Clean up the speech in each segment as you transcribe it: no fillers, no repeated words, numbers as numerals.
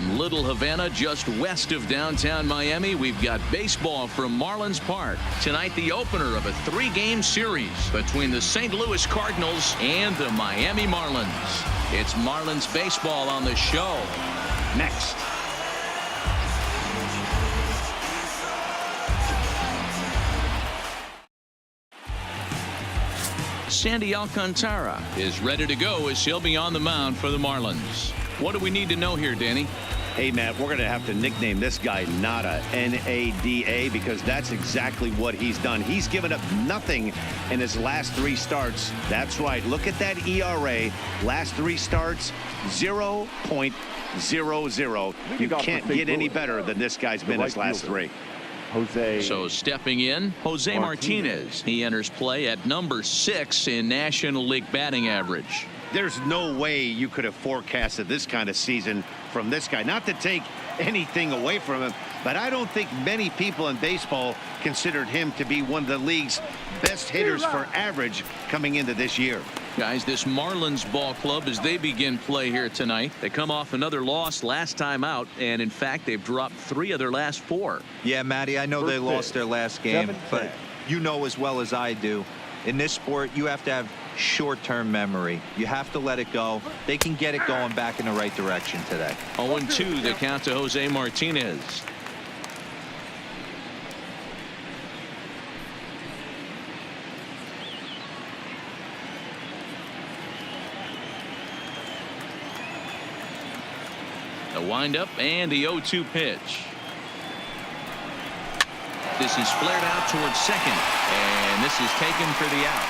From Little Havana, just west of downtown Miami, we've got baseball from Marlins Park. Tonight, the opener of a 3-game series between the St. Louis Cardinals and the Miami Marlins. It's Marlins baseball on the show. Next. Sandy Alcantara is ready to go as he'll be on the mound for the Marlins. What do we need to know here, Danny? Hey, Matt, we're going to have to nickname this guy Nada, N-A-D-A, because that's exactly what he's done. He's given up nothing in his last 3 starts. That's right. Look at that ERA. Last 3 starts, 0.00. You can't get any better than this guy's been his last 3. So stepping in, Jose Martinez. He enters play at number 6 in National League batting average. There's no way you could have forecasted this kind of season from this guy. Not to take anything away from him, but I don't think many people in baseball considered him to be one of the league's best hitters for average coming into this year. Guys, this Marlins ball club, as they begin play here tonight, they come off another loss last time out, and in fact they've dropped 3 of their last 4. Yeah, Matty, I know they lost their last game, but you know as well as I do, in this sport you have to have short-term memory. You have to let it go. They can get it going back in the right direction today. 0-2 the count to Jose Martinez. The windup and the 0-2 pitch. This is flared out towards second, and this is taken for the out.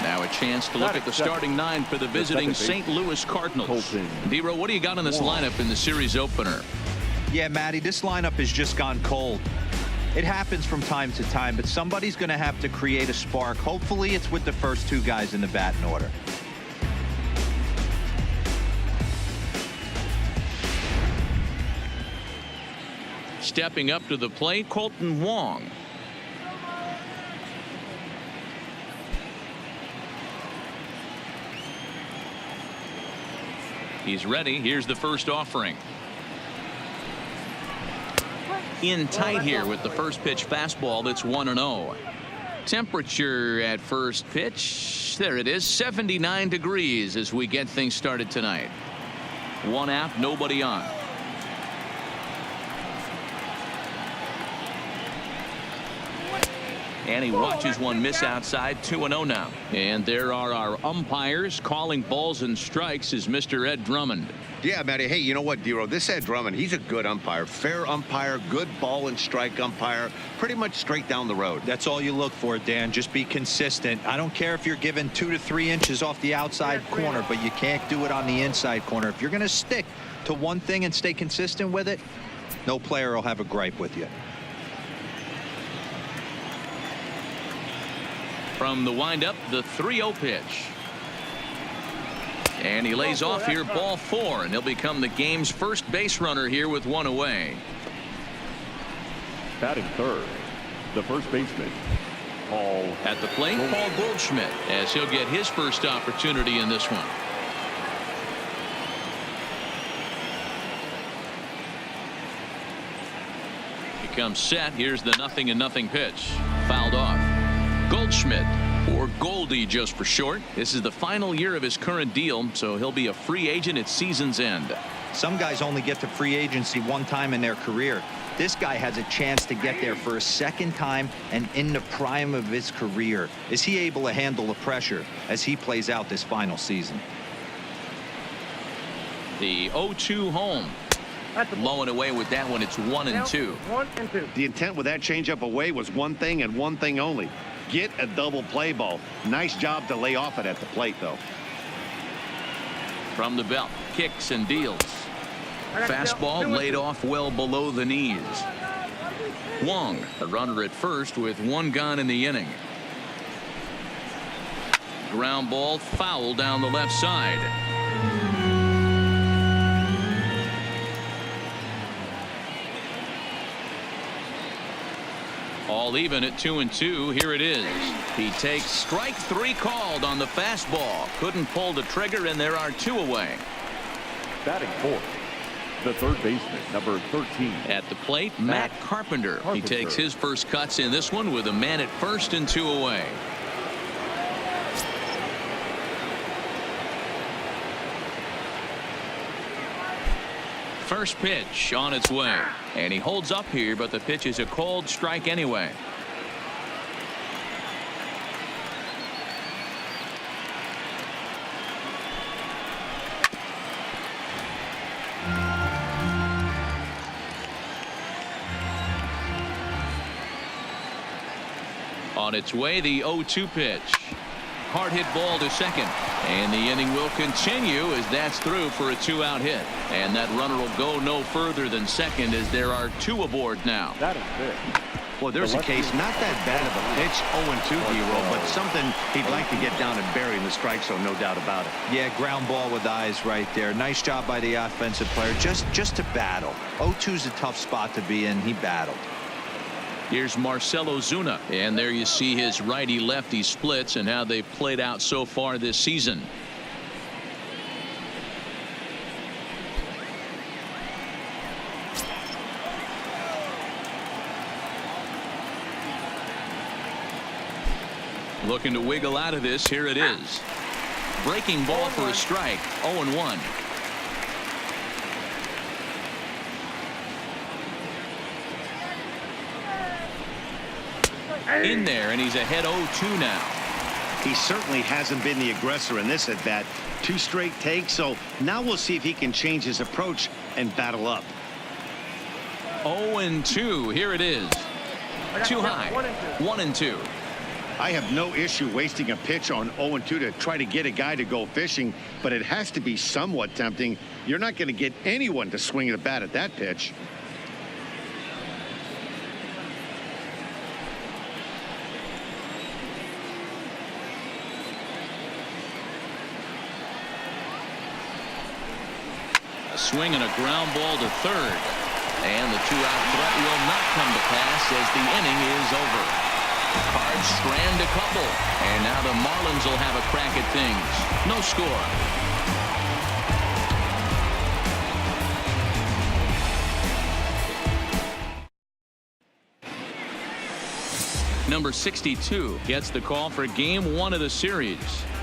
Now a chance to look at the starting 9 for the visiting St. Louis Cardinals. D-Row, what do you got in this lineup in the series opener? Yeah, Matty, this lineup has just gone cold. It happens from time to time, but somebody's going to have to create a spark. Hopefully it's with the first 2 guys in the batting order. Stepping up to the plate, Colton Wong. He's ready. Here's the first offering. In tight here with the first pitch fastball. That's 1-0. Temperature at first pitch. There it is, 79 degrees as we get things started tonight. 1 out, nobody on. And he watches one miss outside. 2-0 now. And there are our umpires calling balls and strikes is Mr. Ed Drummond. Yeah, Matty. Hey, you know what, D-Row? This Ed Drummond, he's a good umpire. Fair umpire, good ball and strike umpire. Pretty much straight down the road. That's all you look for, Dan. Just be consistent. I don't care if you're given 2 to 3 inches off the outside corner, but you can't do it on the inside corner. If you're going to stick to one thing and stay consistent with it, no player will have a gripe with you. From the windup, the 3-0 pitch. And he lays off here, ball 4, and he'll become the game's first base runner here with 1 away. Batting third, the first baseman, Paul. At the plate, Paul Goldschmidt, as he'll get his first opportunity in this one. He comes set. Here's the 0-0 pitch. Fouled off. Goldschmidt, or Goldie just for short. This is the final year of his current deal, so he'll be a free agent at season's end. Some guys only get to free agency 1 time in their career. This guy has a chance to get there for a 2nd time and in the prime of his career. Is he able to handle the pressure as he plays out this final season? The 0-2 home. Blowing away with that one. It's 1-2. The intent with that changeup away was one thing and one thing only. Get a double play ball. Nice job to lay off it at the plate, though. From the belt, kicks and deals. Fastball laid off well below the knees. Wong, a runner at first with 1 gone in the inning. Ground ball foul down the left side. All even at 2-2. Here it is. He takes strike 3 called on the fastball. Couldn't pull the trigger, and there are 2 away. Batting fourth, the third baseman, number 13. At the plate, Matt Carpenter. He takes his first cuts in this one with a man at first and 2 away. First pitch on its way, and he holds up here, but the pitch is a cold strike anyway. On its way, the 0-2 pitch. Hard hit ball to second, and the inning will continue as that's through for a 2-out hit, and that runner will go no further than second as there are 2 aboard now. That is it. Well, there's a case, not that bad of a pitch, 0-2 D-roll, but something he'd like to get down and bury in the strike zone, no doubt about it. Yeah, ground ball with eyes right there. Nice job by the offensive player, just to battle. 0-2's a tough spot to be in. He battled. Here's Marcell Ozuna, and there you see his righty-lefty splits and how they've played out so far this season. Looking to wiggle out of this. Here it is. Breaking ball for a strike. 0-1. In there, and he's ahead 0-2 now. He certainly hasn't been the aggressor in this at bat. 2 straight takes, so now we'll see if he can change his approach and battle up. 0-2. Here it is. Too high. 1-2. I have no issue wasting a pitch on 0-2 to try to get a guy to go fishing, but it has to be somewhat tempting. You're not going to get anyone to swing the bat at that pitch. A swing and a ground ball to third, and the 2-out threat will not come to pass as the inning is over. Cards strand a couple, and now the Marlins will have a crack at things. No score. Number 62 gets the call for game 1 of the series.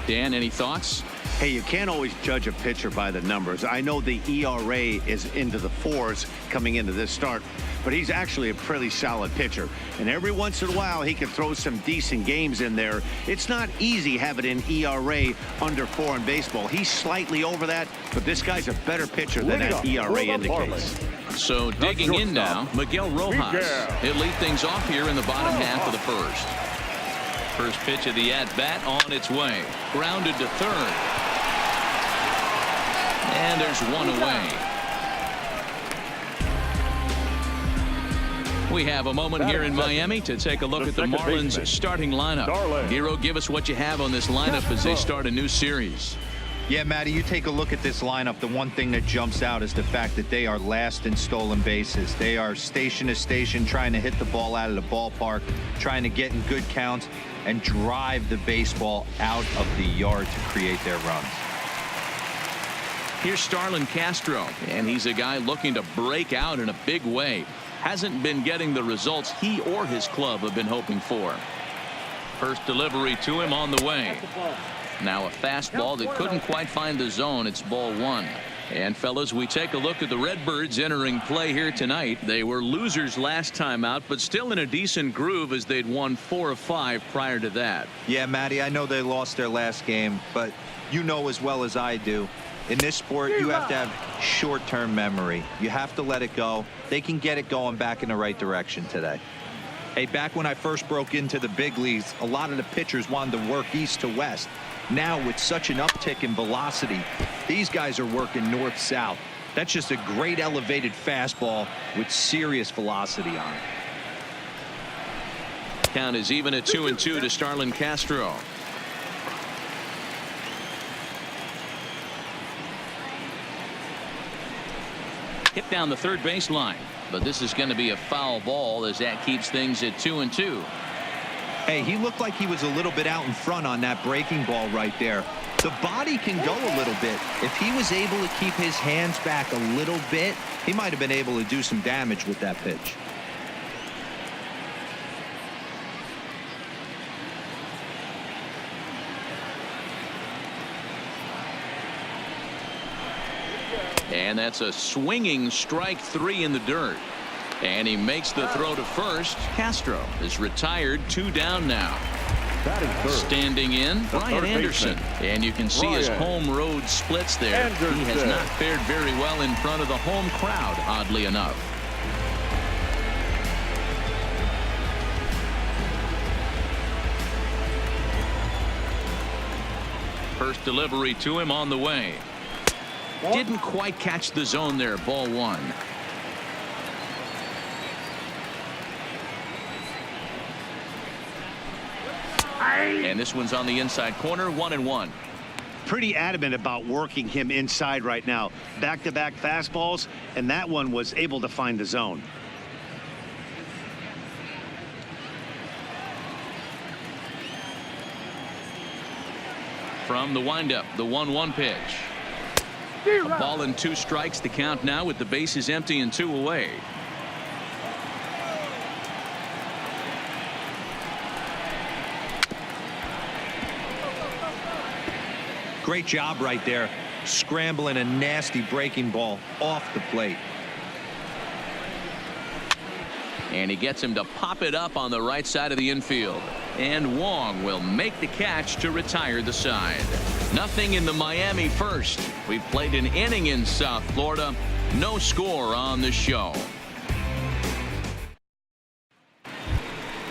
Dan, any thoughts? Hey, you can't always judge a pitcher by the numbers. I know the ERA is into the 4s coming into this start, but he's actually a pretty solid pitcher. And every once in a while, he can throw some decent games in there. It's not easy having an ERA under 4 in baseball. He's slightly over that, but this guy's a better pitcher than that ERA indicates. So digging in now, Miguel Rojas. He'll lead things off here in the bottom half of the first. First pitch of the at-bat on its way. Grounded to third. And there's 1 away. We have a moment here in Miami to take a look at the Marlins starting lineup. Hero, give us what you have on this lineup as they start a new series. Yeah, Matty, you take a look at this lineup. The one thing that jumps out is the fact that they are last in stolen bases. They are station to station trying to hit the ball out of the ballpark, trying to get in good counts and drive the baseball out of the yard to create their runs. Here's Starlin Castro, and he's a guy looking to break out in a big way. Hasn't been getting the results he or his club have been hoping for. First delivery to him on the way. Now a fastball that couldn't quite find the zone. It's ball 1. And fellas, we take a look at the Redbirds entering play here tonight. They were losers last time out, but still in a decent groove as they'd won 4 of 5 prior to that. Yeah, Matty, I know they lost their last game, but you know as well as I do, in this sport, you have to have short-term memory. You have to let it go. They can get it going back in the right direction today. Hey, back when I first broke into the big leagues, a lot of the pitchers wanted to work east to west. Now, with such an uptick in velocity, these guys are working north-south. That's just a great elevated fastball with serious velocity on it. Count is even at 2-2 to Starlin Castro. Hit down the third baseline, but this is going to be a foul ball as that keeps things at 2-2. Hey, he looked like he was a little bit out in front on that breaking ball right there. The body can go a little bit. If he was able to keep his hands back a little bit, he might have been able to do some damage with that pitch. And that's a swinging strike 3 in the dirt. And he makes the throw to first. Castro is retired, 2 down now. Standing in, Brian Anderson. And you can see his home road splits there. He has not fared very well in front of the home crowd, oddly enough. First delivery to him on the way. Didn't quite catch the zone there. Ball 1. And this one's on the inside corner. 1-1. Pretty adamant about working him inside right now. Back-to-back fastballs, and that one was able to find the zone. From the windup, the 1-1 pitch. A ball and 2 strikes. The count now with the bases empty and 2 away. Great job right there, scrambling a nasty breaking ball off the plate. And he gets him to pop it up on the right side of the infield. And Wong will make the catch to retire the side. Nothing in the Miami first. We've played an inning in South Florida. No score on the show.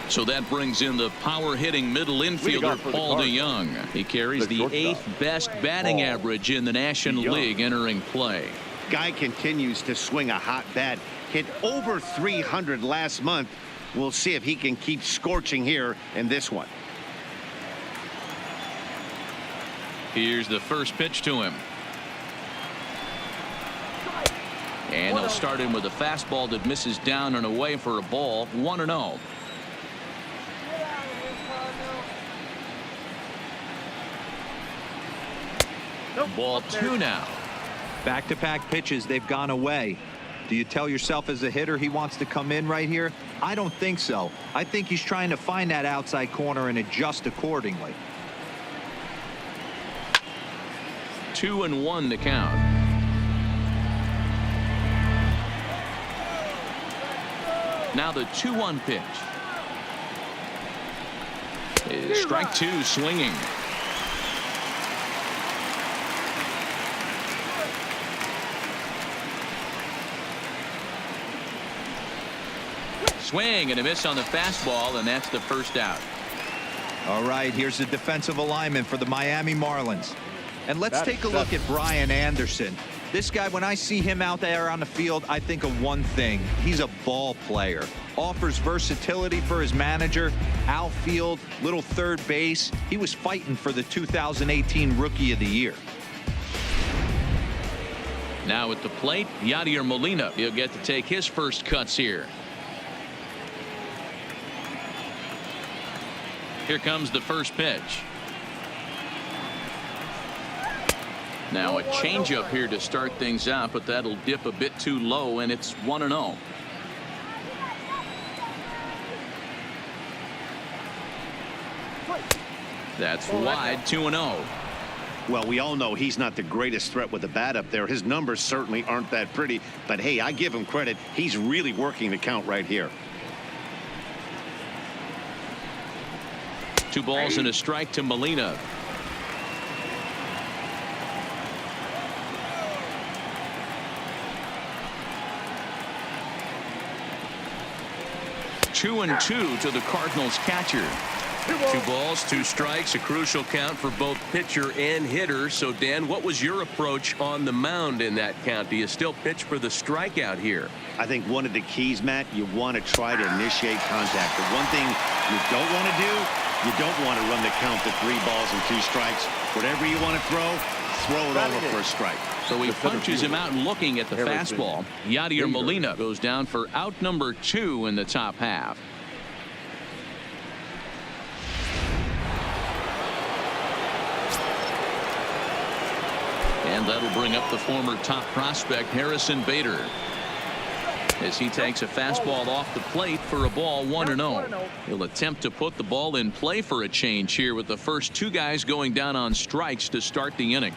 So that brings in the power-hitting middle infielder Paul DeYoung. He carries the 8th best batting average in the National League entering play. Guy continues to swing a hot bat. Hit over 300 last month. We'll see if he can keep scorching here in this one. Here's the first pitch to him. And he'll start in with a fastball that misses down and away for a ball. 1-0. Ball 2 now. Back-to-back pitches, they've gone away. Do you tell yourself as a hitter he wants to come in right here? I don't think so. I think he's trying to find that outside corner and adjust accordingly. 2-1 the count. Now the 2-1 pitch. Is strike 2 swinging. Swing and a miss on the fastball, and that's the first out. All right, here's the defensive alignment for the Miami Marlins. And let's take a look at Brian Anderson. This guy, when I see him out there on the field, I think of one thing. He's a ball player. Offers versatility for his manager. Outfield, little third base. He was fighting for the 2018 Rookie of the Year. Now at the plate, Yadier Molina. He'll get to take his first cuts here. Here comes the first pitch. Now a changeup here to start things out, but that'll dip a bit too low, and it's 1-0. That's wide. 2-0. Well, we all know he's not the greatest threat with the bat up there. His numbers certainly aren't that pretty, but hey, I give him credit. He's really working the count right here. 2 balls and a strike to Molina. Two and 2 to the Cardinals catcher. 2 balls, 2 strikes, a crucial count for both pitcher and hitter. So, Dan, what was your approach on the mound in that count? Do you still pitch for the strikeout here? I think one of the keys, Matt, you want to try to initiate contact. The one thing you don't want to do, you don't want to run the count to 3 balls and 2 strikes. Whatever you want to throw it over for a strike. So he punches him out looking at the fastball. Yadier Molina goes down for out number 2 in the top half. And that'll bring up the former top prospect Harrison Bader as he takes a fastball off the plate for a ball 1-0. He'll attempt to put the ball in play for a change here with the first two guys going down on strikes to start the inning.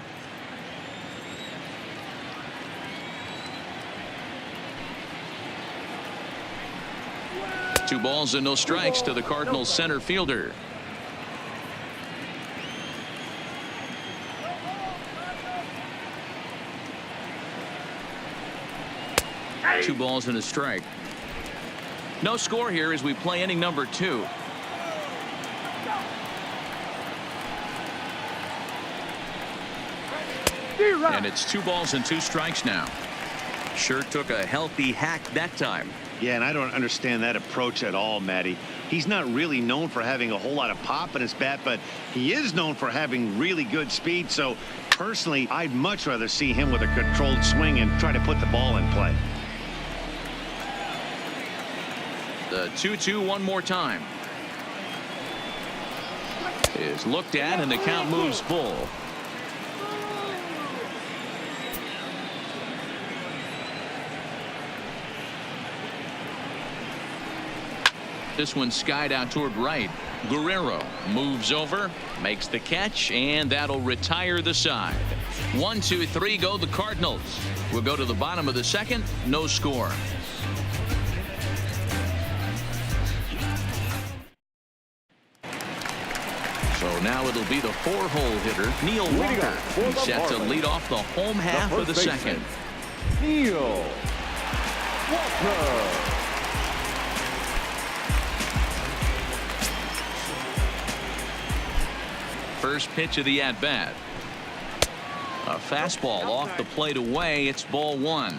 Two balls and no strikes to the Cardinals center fielder. Two balls and a strike. No score here as we play inning number 2. And it's 2 balls and 2 strikes now. Sure took a healthy hack that time. Yeah, and I don't understand that approach at all, Matty. He's not really known for having a whole lot of pop in his bat, but he is known for having really good speed. So personally, I'd much rather see him with a controlled swing and try to put the ball in play. The 2-2 one more time. Is looked at and the count moves full. This one skied out toward right. Guerrero moves over, makes the catch, and that'll retire the side. 1, 2, 3 go the Cardinals. We'll go to the bottom of the second. No score. So now it'll be the 4-hole hitter, Neil Walker. He's set to lead off the home half of the second. Neil Walker. First pitch of the at-bat. A fastball off the plate away. It's ball 1.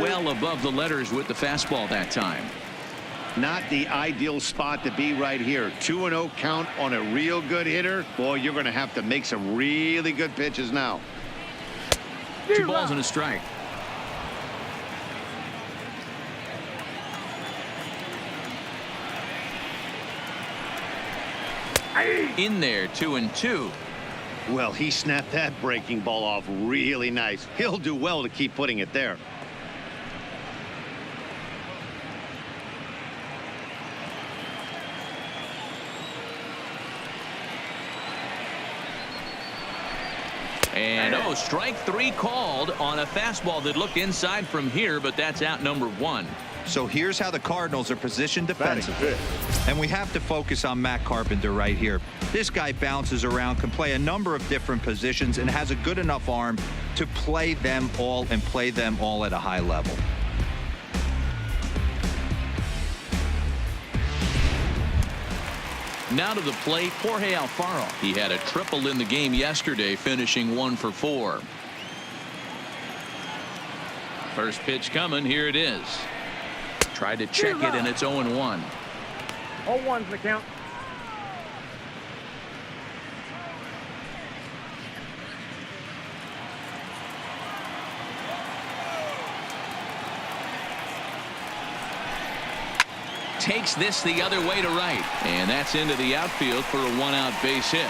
Well above the letters with the fastball that time. Not the ideal spot to be right here. 2-0 count on a real good hitter. Boy, you're going to have to make some really good pitches now. 2 balls and a strike. In there, 2-2. Well, he snapped that breaking ball off really nice. He'll do well to keep putting it there. And strike 3 called on a fastball that looked inside from here, but that's out number 1. So here's how the Cardinals are positioned defensively. And we have to focus on Matt Carpenter right here. This guy bounces around, can play a number of different positions, and has a good enough arm to play them all and play them all at a high level. Now to the plate, Jorge Alfaro. He had a triple in the game yesterday, finishing 1 for 4. First pitch coming. Here it is. Tried to check it, and it's 0-1. 0-1's the count. Takes this the other way to right, and that's into the outfield for a 1-out base hit.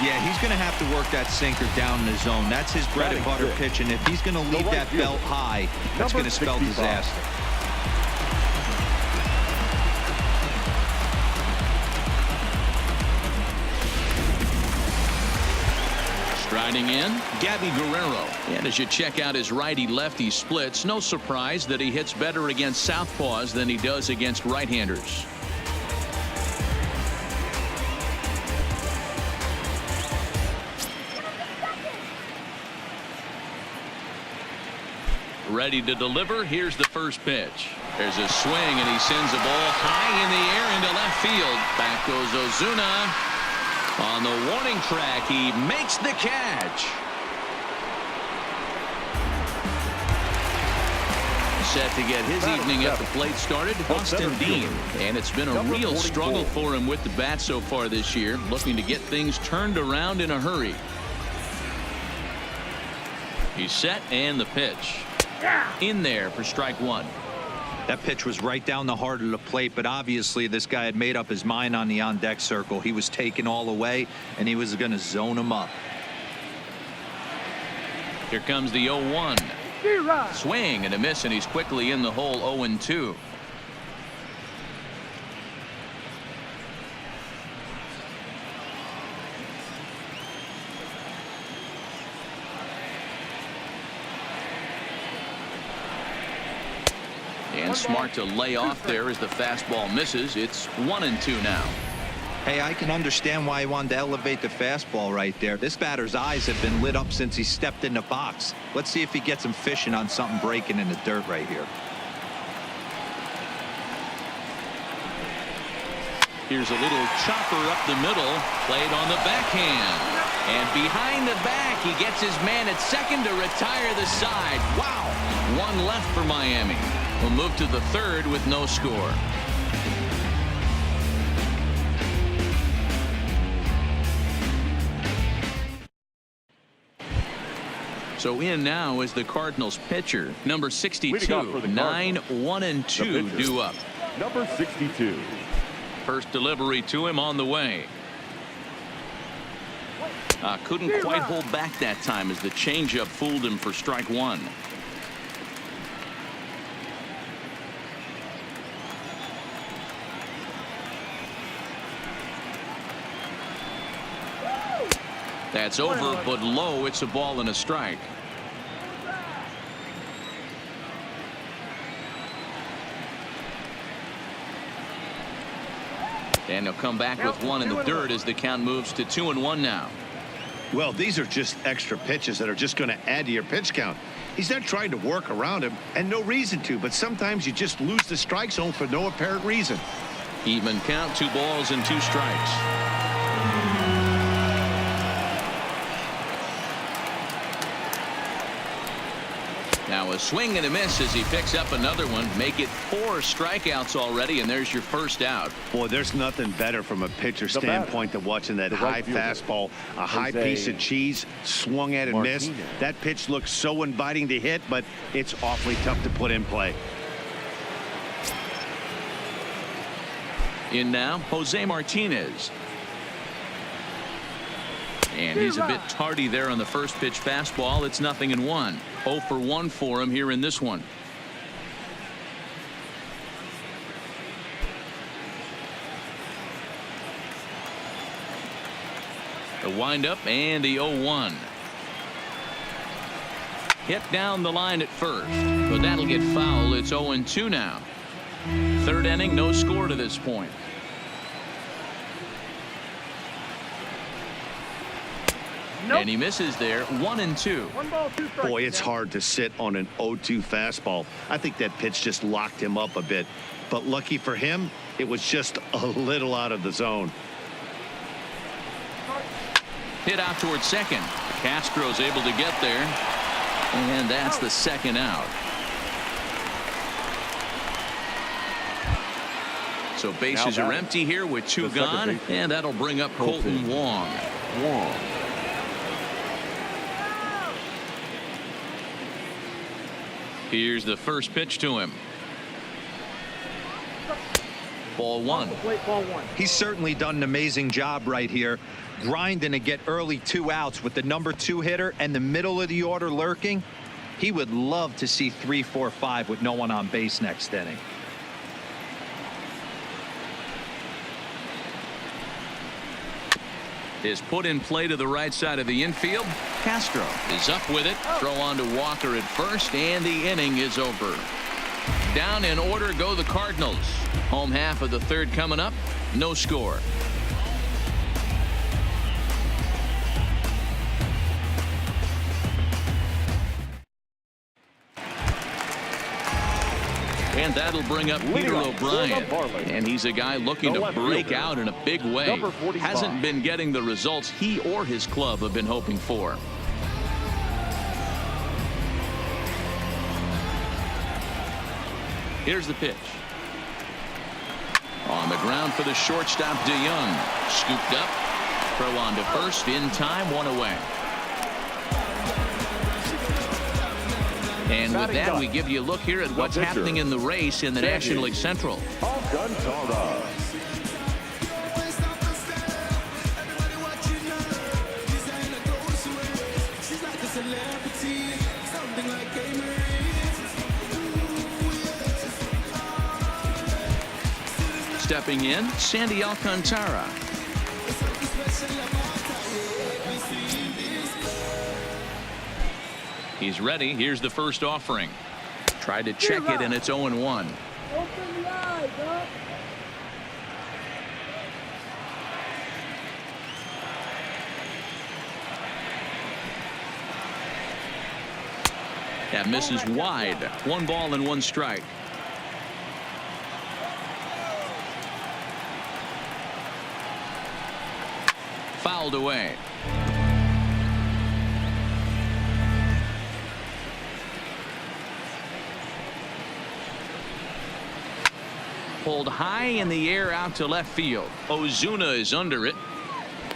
Yeah, he's going to have to work that sinker down in the zone. That's his bread and butter pitch, and if he's going to leave that belt high, that's going to spell disaster. Striding in, Gabby Guerrero. And as you check out his righty-lefty splits, no surprise that he hits better against southpaws than he does against right-handers. Ready to deliver. Here's the first pitch. There's a swing, and he sends a ball high in the air into left field. Back goes Ozuna. On the warning track, he makes the catch. Set to get his evening at the plate started, Austin Dean. And it's been a real struggle for him with the bat so far this year, looking to get things turned around in a hurry. He's set, and the pitch. In there for strike 1. That pitch was right down the heart of the plate, but obviously this guy had made up his mind on the on-deck circle. He was taken all away, and he was going to zone him up. Here comes the 0-1. Swing and a miss, and he's quickly in the hole. 0-2. And smart to lay off there as the fastball misses. It's 1-2 now. Hey, I can understand why he wanted to elevate the fastball right there. This batter's eyes have been lit up since he stepped in the box. Let's see if he gets him fishing on something breaking in the dirt right here. Here's a little chopper up the middle, played on the backhand. And behind the back, he gets his man at second to retire the side. Wow. One left for Miami. We'll move to the third with no score. So in now is the Cardinals pitcher, number 62. 9-1-2 due up. Number 62. First delivery to him on the way. Couldn't quite hold back that time as the changeup fooled him for strike one. That's over, but low. It's a ball and a strike. And he'll come back with one in the dirt as the count moves to 2-1 now. Well, these are just extra pitches that are just going to add to your pitch count. He's not trying to work around him, and no reason to, but sometimes you just lose the strike zone for no apparent reason. Even count, 2 balls and 2 strikes. Now a swing and a miss as he picks up another one. Make it 4 strikeouts already, and there's your first out. Boy, there's nothing better from a pitcher standpoint than watching that high fastball, a high piece of cheese, swung at and missed. That pitch looks so inviting to hit, but it's awfully tough to put in play. In now, Jose Martinez. And he's a bit tardy there on the first pitch fastball. It's 0-1. 0 for 1 for him here in this one. The windup and the 0-1. Hit down the line at first, but that'll get foul. It's 0-2 now. Third inning, no score to this point. And he misses there. 1-2. Boy, it's hard to sit on an 0-2 fastball. I think that pitch just locked him up a bit, but lucky for him, it was just a little out of the zone. Hit out towards second. Castro's able to get there, and that's the second out. So bases are empty here with 2 gone, and that'll bring up Colton Wong. Here's the first pitch to him. Ball 1. He's certainly done an amazing job right here, grinding to get early 2 outs with the number 2 hitter and the middle of the order lurking. He would love to see 3, 4, 5 with no one on base next inning. Is put in play to the right side of the infield. Castro is up with it. Throw on to Walker at first, and the inning is over. Down in order go the Cardinals. Home half of the third coming up. No score. And that'll bring up Peter O'Brien. And he's a guy looking to break out in a big way. Hasn't been getting the results he or his club have been hoping for. Here's the pitch. On the ground for the shortstop, DeYoung. Scooped up. Throw on to first in time. 1 away. And with that, we give you a look here at what's pitcher, happening in the race in the National League Central. Alcantara. Stepping in, Sandy Alcantara. He's ready. Here's the first offering. Tried to check it, and it's 0-1. Open the eyes, up. That misses wide. 1 ball and 1 strike. Fouled away. Pulled high in the air out to left field. Ozuna is under it.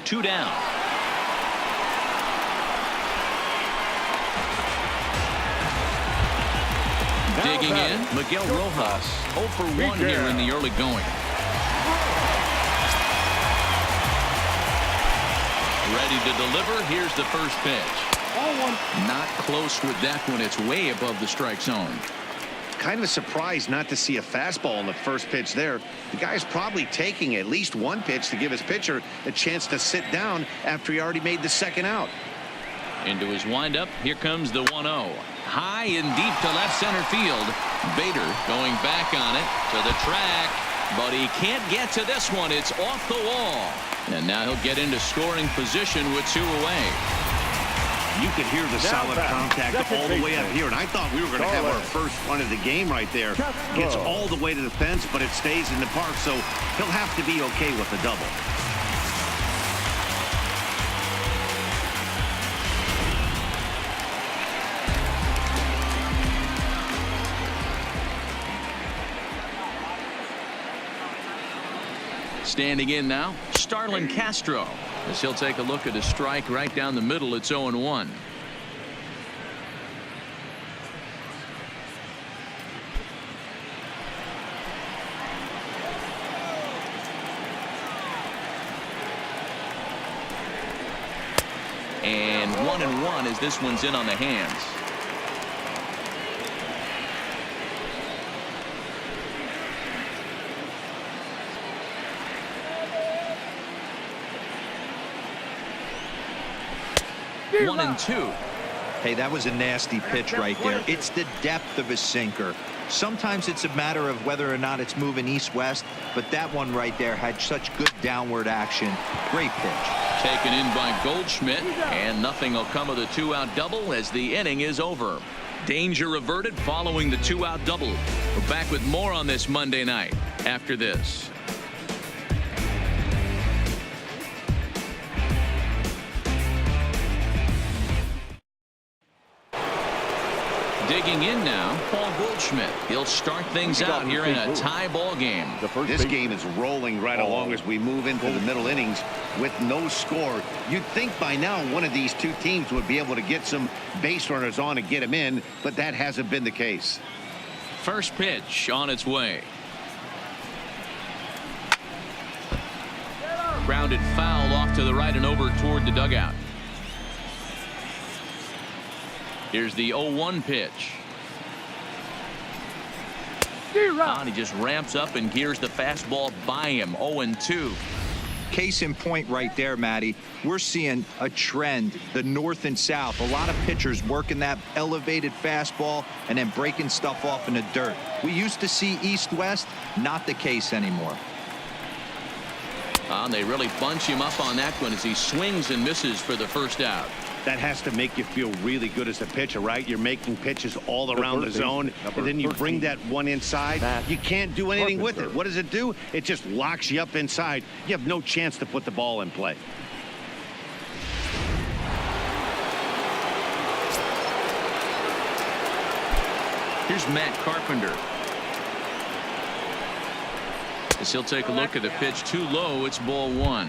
2 down. Digging in, Miguel Rojas. 0 for 1 here in the early going. Ready to deliver. Here's the first pitch. Not close with that one. It's way above the strike zone. Kind of surprised not to see a fastball in the first pitch there. The guy's probably taking at least 1 pitch to give his pitcher a chance to sit down after he already made the second out. Into his windup. Here comes the 1-0. High and deep to left center field. Bader going back on it to the track, but he can't get to this one. It's off the wall. And now he'll get into scoring position with 2 away. You could hear the solid contact all the way up here, and I thought we were going to have our first punt of the game right there. Gets all the way to the fence, but it stays in the park, so he'll have to be okay with the double. Standing in now, Starlin Castro, as he'll take a look at a strike right down the middle. It's 0-1. And 1-1 as this one's in on the hands. One and 2. Hey, that was a nasty pitch right there. It's the depth of a sinker. Sometimes it's a matter of whether or not it's moving east-west, but that one right there had such good downward action. Great pitch. Taken in by Goldschmidt, and nothing will come of the 2-out double as the inning is over. Danger averted following the 2-out double. We're back with more on this Monday night after this. Digging in now, Paul Goldschmidt. He'll start things out here in a tie ball game. This game is rolling right along as we move into the middle innings with no score. You'd think by now one of these two teams would be able to get some base runners on and get them in, but that hasn't been the case. First pitch on its way. Grounded foul off to the right and over toward the dugout. Here's the 0-1 pitch. And he just ramps up and gears the fastball by him. 0-2. Case in point right there, Matty. We're seeing a trend, the north and south. A lot of pitchers working that elevated fastball and then breaking stuff off in the dirt. We used to see east-west, not the case anymore. And they really bunch him up on that one as he swings and misses for the first out. That has to make you feel really good as a pitcher, right? You're making pitches all around the zone, and then you bring that one inside. You can't do anything with it. What does it do? It just locks you up inside. You have no chance to put the ball in play. Here's Matt Carpenter. As he'll take a look at the pitch too low, it's ball 1.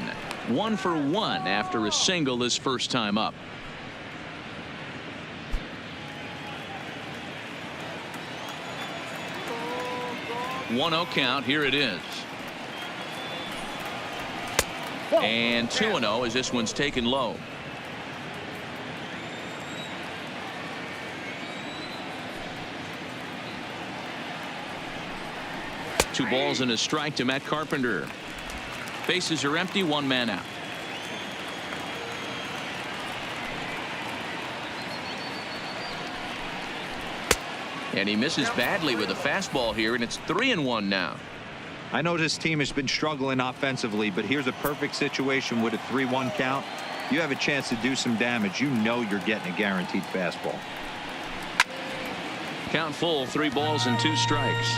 1 for 1 after a single his first time up. 1-0 count. Here it is. And 2-0 as this one's taken low. Two balls and a strike to Matt Carpenter. Bases are empty, one man out. And he misses badly with a fastball here, and it's 3-1 now. I know this team has been struggling offensively, but here's a perfect situation with a 3-1 count. You have a chance to do some damage. You know you're getting a guaranteed fastball. Count full, 3 balls and 2 strikes.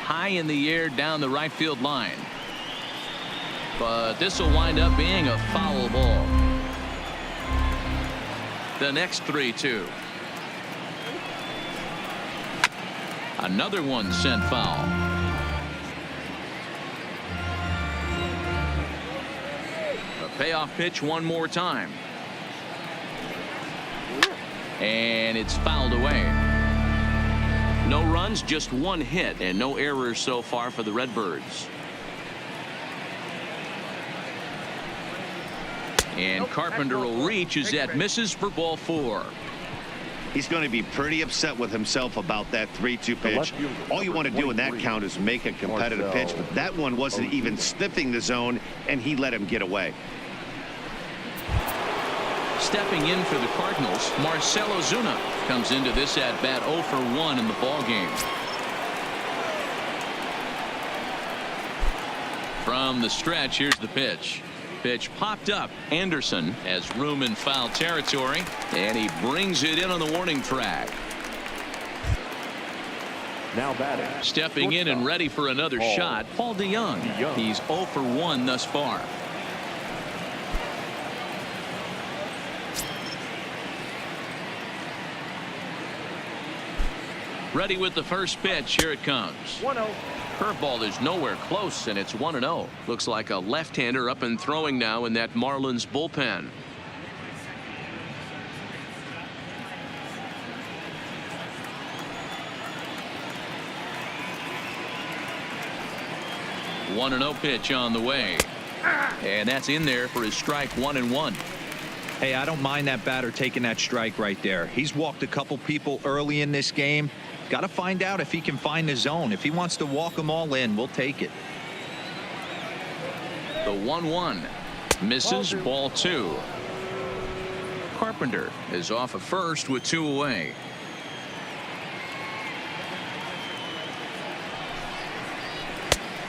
High in the air down the right field line. But this will wind up being a foul ball. The next 3-2. Another one sent foul. A payoff pitch one more time. And it's fouled away. No runs, just 1 hit, and no errors so far for the Redbirds. And Carpenter will reach as that misses for ball 4. He's going to be pretty upset with himself about that 3-2 pitch. All you want to do in that count is make a competitive pitch, but that one wasn't even sniffing the zone, and he let him get away. Stepping in for the Cardinals, Marcell Ozuna comes into this at bat 0 for 1 in the ball game. From the stretch, here's the pitch. Pitch popped up. Anderson has room in foul territory, and he brings it in on the warning track. Now batting. Stepping in and ready for another shot, Paul DeYoung. He's 0 for 1 thus far. Ready with the first pitch. Here it comes. 1-0. Curveball is nowhere close, and it's 1-0. Looks like a left-hander up and throwing now in that Marlins bullpen. One 1-0 pitch on the way. And that's in there for his strike 1-1. Hey, I don't mind that batter taking that strike right there. He's walked a couple people early in this game. Got to find out if he can find the zone. If he wants to walk them all in, we'll take it. The 1-1 misses, ball 2. Carpenter is off of first with 2 away.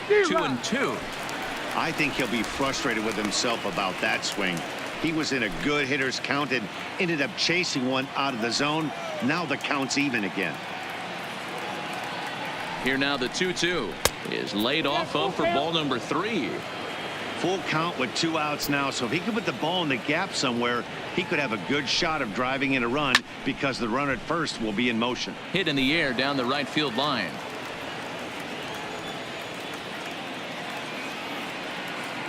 Two and 2. I think he'll be frustrated with himself about that swing. He was in a good hitter's count and ended up chasing one out of the zone. Now the count's even again. Here now the 2-2 is laid off of for ball number 3. Full count with 2 outs now, so if he could put the ball in the gap somewhere, he could have a good shot of driving in a run because the runner at first will be in motion. Hit in the air down the right field line.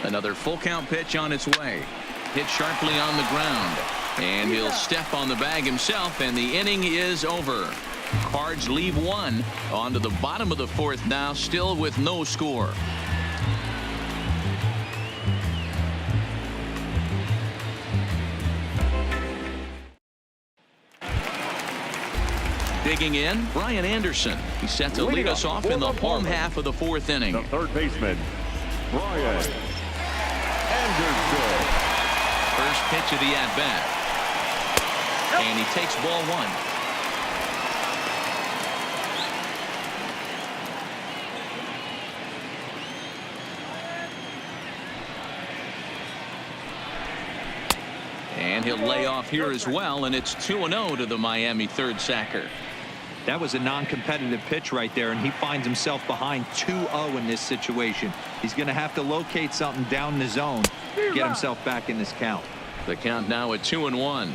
Another full count pitch on its way. Hit sharply on the ground, and he'll step on the bag himself, and the inning is over. Cards leave 1 on to the bottom of the 4th now, still with no score. Digging in, Brian Anderson. He's set to lead us off in the home half of the 4th inning. The third baseman, Brian Anderson. First pitch of the at-bat. And he takes ball 1. And he'll lay off here as well, and it's 2-0 to the Miami third sacker. That was a non-competitive pitch right there, and he finds himself behind 2-0 in this situation. He's going to have to locate something down the zone, get himself back in this count. The count now at 2-1.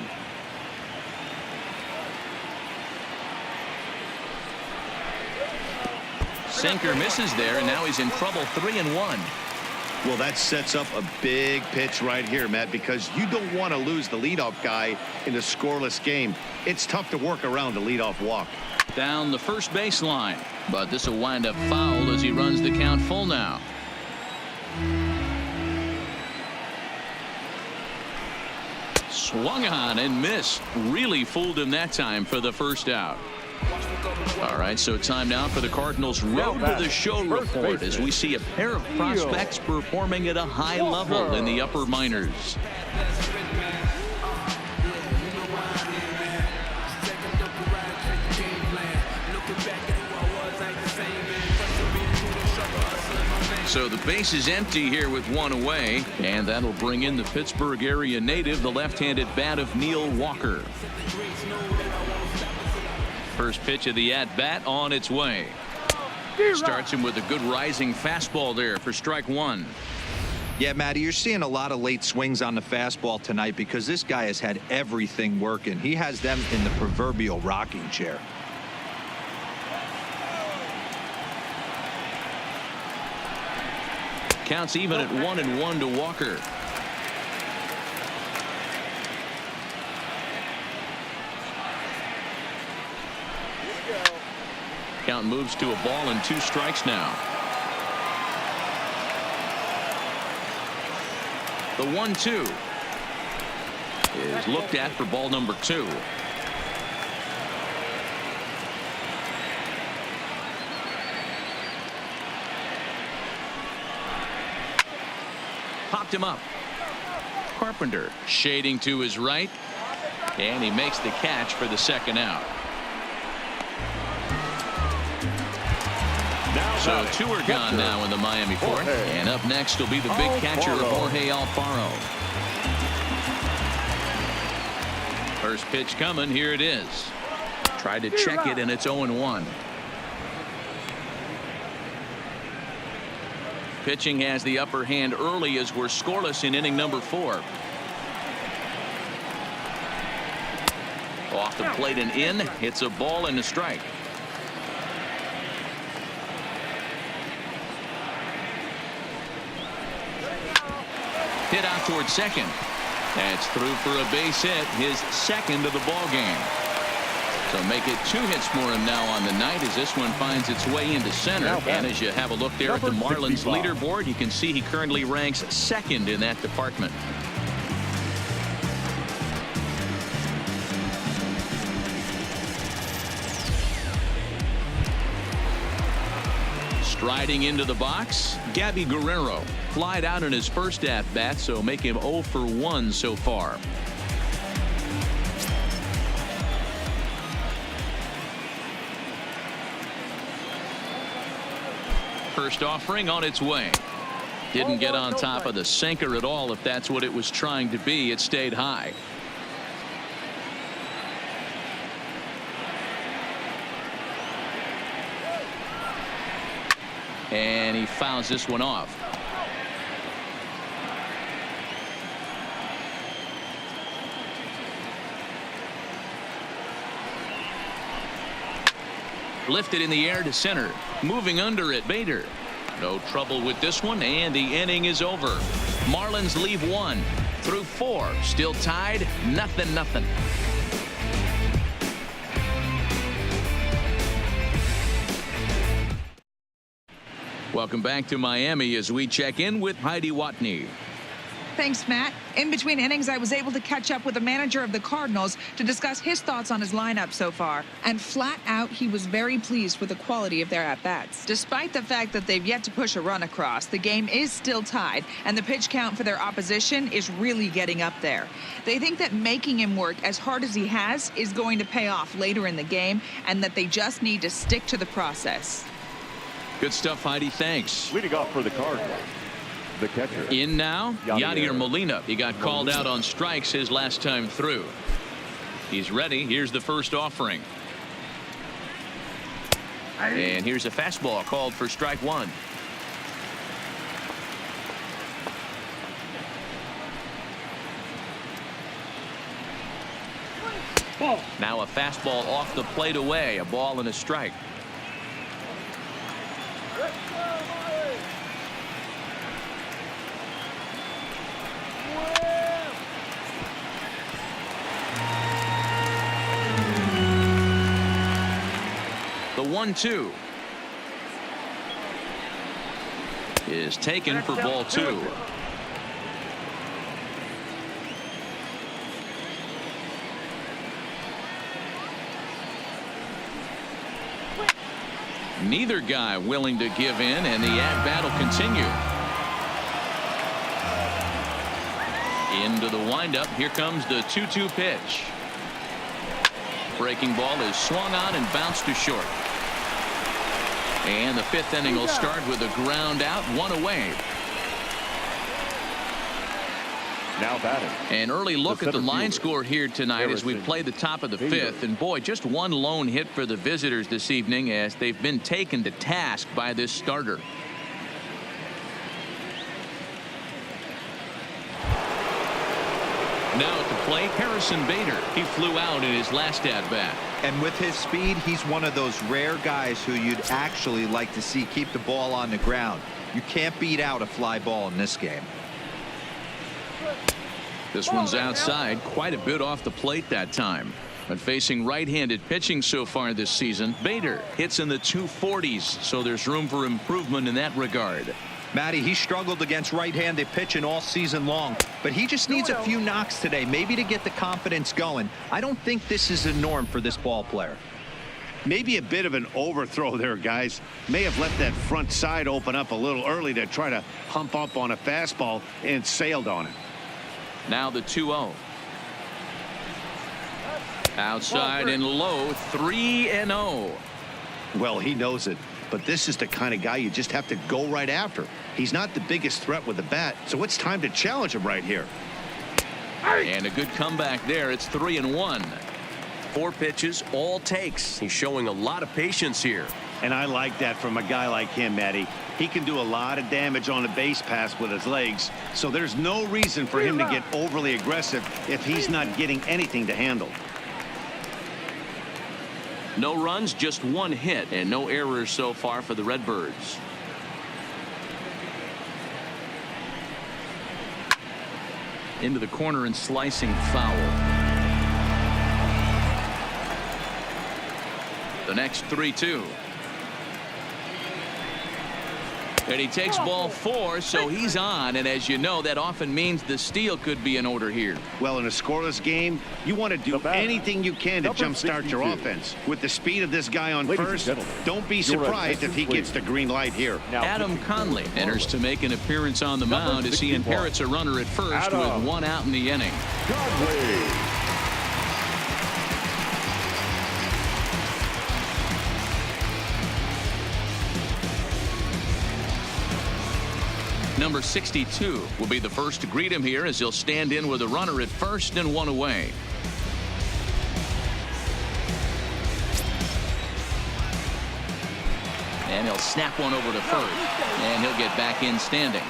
Sinker misses there, and now he's in trouble. 3-1. Well, that sets up a big pitch right here, Matt, because you don't want to lose the leadoff guy in a scoreless game. It's tough to work around a leadoff walk. Down the first baseline, but this will wind up foul as he runs the count full now. Swung on and missed. Really fooled him that time for the first out. All right, so time now for the Cardinals Road to the Show report as we see a pair of prospects performing at a high level in the upper minors. So the base is empty here with one away, and that'll bring in the Pittsburgh area native, the left-handed bat of Neil Walker. First pitch of the at-bat on its way. Starts him with a good rising fastball there for strike one. Yeah, Matty, you're seeing a lot of late swings on the fastball tonight because this guy has had everything working. He has them in the proverbial rocking chair. Counts even at 1-1 to Walker. Count moves to a ball and 2 strikes now. The 1-2 is looked at for ball number 2. Popped him up. Carpenter shading to his right, and he makes the catch for the second out. So 2 are gone now in the Miami fourth, and up next will be the big catcher Jorge Alfaro. First pitch coming. Here it is. Tried to check it, and it's 0-1. Pitching has the upper hand early as we're scoreless in inning number 4. Off the plate and in. It's a ball and a strike. Hit out towards second. That's through for a base hit, his second of the ball game. So make it 2 hits for him now on the night as this one finds its way into center. And as you have a look there at the Marlins leaderboard, you can see he currently ranks second in that department. Striding into the box, Gabby Guerrero. Flied out in his first at-bat, so make him 0 for 1 so far. First offering on its way. Didn't get on top of the sinker at all. If that's what it was trying to be, it stayed high. And he fouls this one off. Lifted in the air to center. Moving under it, Bader. No trouble with this one, and the inning is over. Marlins leave 1 through 4. Still tied, 0-0. Welcome back to Miami as we check in with Heidi Watney. Thanks, Matt. In between innings, I was able to catch up with the manager of the Cardinals to discuss his thoughts on his lineup so far. And flat out, he was very pleased with the quality of their at-bats. Despite the fact that they've yet to push a run across, the game is still tied, and the pitch count for their opposition is really getting up there. They think that making him work as hard as he has is going to pay off later in the game, and that they just need to stick to the process. Good stuff, Heidi. Thanks. Leading off for the Cardinals, the catcher. In now, Yadier Molina. He got called out on strikes his last time through. He's ready. Here's the first offering. And here's a fastball called for strike 1. Now a fastball off the plate away. A ball and a strike. 1-2 is taken for ball 2. Neither guy willing to give in, and the at-bat will continue. Into the windup. Here comes the 2-2 pitch. Breaking ball is swung on and bounced to short. And the 5th inning will start with a ground out, 1 away. Now batting. An early look at the line score here tonight as we play the top of the 5th. And boy, just one lone hit for the visitors this evening as they've been taken to task by this starter. Now at the plate, Harrison Bader. He flew out in his last at-bat. And with his speed, he's one of those rare guys who you'd actually like to see keep the ball on the ground. You can't beat out a fly ball in this game. This one's outside, quite a bit off the plate that time. But facing right-handed pitching so far this season, Bader hits in the 240s, so there's room for improvement in that regard. Matty, he struggled against right-handed pitching all season long, but he just needs a few knocks today, maybe to get the confidence going. I don't think this is a norm for this ball player. Maybe a bit of an overthrow there, guys. May have left that front side open up a little early to try to hump up on a fastball and sailed on it. Now the 2-0. Outside and low, 3-0. Well, he knows it, but this is the kind of guy you just have to go right after. He's not the biggest threat with the bat, so it's time to challenge him right here. And a good comeback there. It's 3-1. 4 pitches, all takes. He's showing a lot of patience here. And I like that from a guy like him, Matty. He can do a lot of damage on a base pass with his legs, so there's no reason for him to get overly aggressive if he's not getting anything to handle. No runs, just 1 hit, and no errors so far for the Redbirds. Into the corner and slicing foul. The next 3-2. And he takes ball 4, so he's on, and as you know, that often means the steal could be in order here. Well, in a scoreless game, you want to do anything you can to jumpstart your offense. With the speed of this guy on first, don't be surprised if he gets the green light here. Adam Conley enters to make an appearance on the mound as he inherits a runner at first with 1 out in the inning. Number 62 will be the first to greet him here as he'll stand in with a runner at first and 1 away. And he'll snap one over to first, and he'll get back in standing.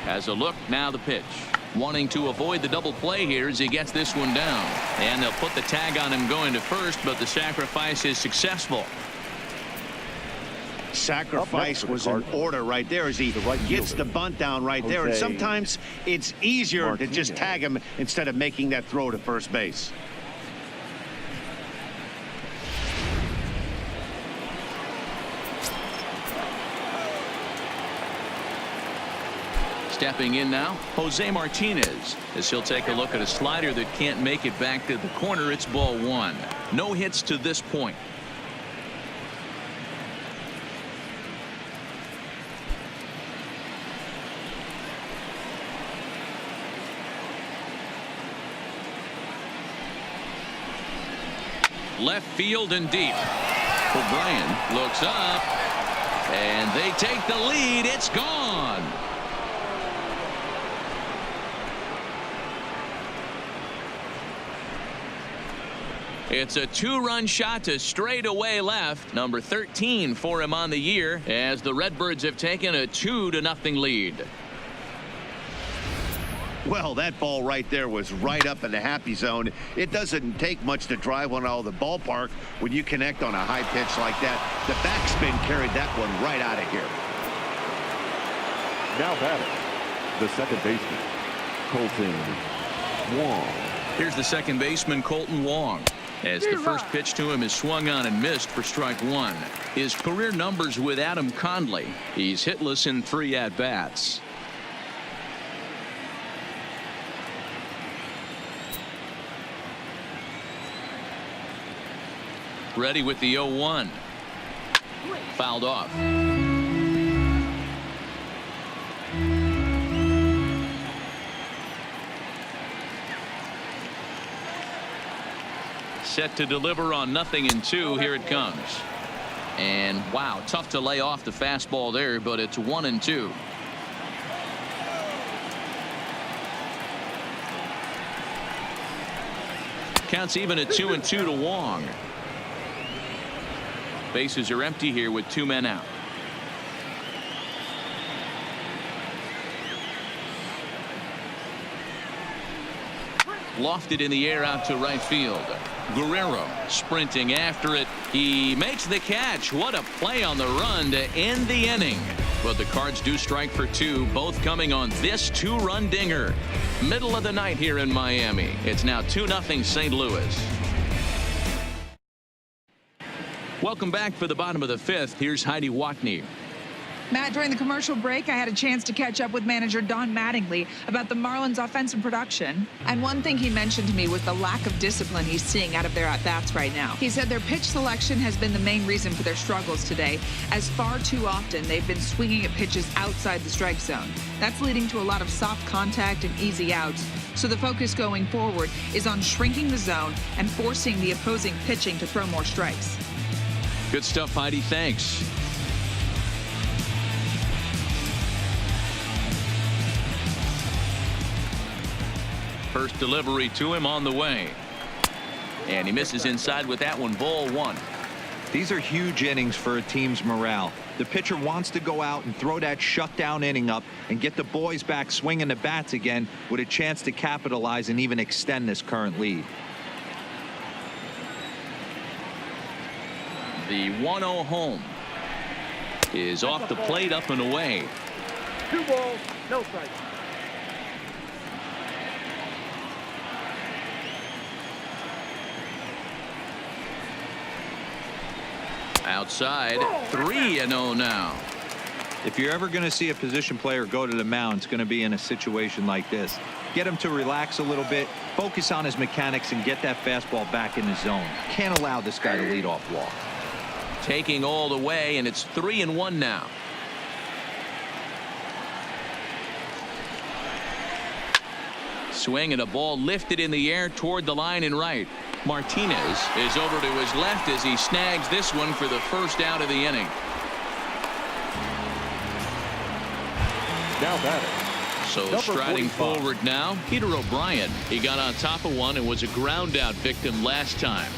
Has a look, now the pitch. Wanting to avoid the double play here as he gets this one down. And they'll put the tag on him going to first, but the sacrifice is successful. Sacrifice was in order right there as he gets the bunt down right there. And sometimes it's easier to just tag him instead of making that throw to first base. Stepping in now, Jose Martinez, as he'll take a look at a slider that can't make it back to the corner. It's ball 1. No hits to this point. Left field and deep. O'Brien looks up, and they take the lead. It's gone. It's a 2-run shot to straightaway left. Number 13 for him on the year as the Redbirds have taken a 2-0 lead. Well, that ball right there was right up in the happy zone. It doesn't take much to drive one out of the ballpark when you connect on a high pitch like that. The backspin carried that one right out of here. Now batting, the second baseman, Colton Wong. Here's the second baseman, Colton Wong, as the first pitch to him is swung on and missed for strike one. His career numbers with Adam Conley. He's hitless in 3 at-bats. Ready with the 0-1. Fouled off. Set to deliver on 0-2. Here it comes. And wow, tough to lay off the fastball there, but it's 1-2. Counts even at 2-2 to Wong. Bases are empty here with 2 men out. Lofted in the air out to right field. Guerrero sprinting after it. He makes the catch. What a play on the run to end the inning. But the Cards do strike for 2, both coming on this 2-run dinger. Middle of the night here in Miami. It's now 2-0 St. Louis. Welcome back for the bottom of the 5th. Here's Heidi Watney. Matt, during the commercial break, I had a chance to catch up with manager Don Mattingly about the Marlins' offensive production. And one thing he mentioned to me was the lack of discipline he's seeing out of their at-bats right now. He said their pitch selection has been the main reason for their struggles today, as far too often they've been swinging at pitches outside the strike zone. That's leading to a lot of soft contact and easy outs. So the focus going forward is on shrinking the zone and forcing the opposing pitching to throw more strikes. Good stuff, Heidi. Thanks. First delivery to him on the way. And he misses inside with that one. Ball 1. These are huge innings for a team's morale. The pitcher wants to go out and throw that shutdown inning up and get the boys back swinging the bats again with a chance to capitalize and even extend this current lead. The 1-0 home is off the plate, up and away. 2 balls, no strikes. Outside, 3-0 now. If you're ever going to see a position player go to the mound, it's going to be in a situation like this. Get him to relax a little bit, focus on his mechanics, and get that fastball back in his zone. Can't allow this guy to lead off walk. Taking all the way, and it's 3-1 now. Swing and a ball lifted in the air toward the line and right. Martinez is over to his left as he snags this one for the first out of the inning. Now batting, So number striding 45. forward now, Peter O'Brien. He got on top of one and was a ground out victim last time.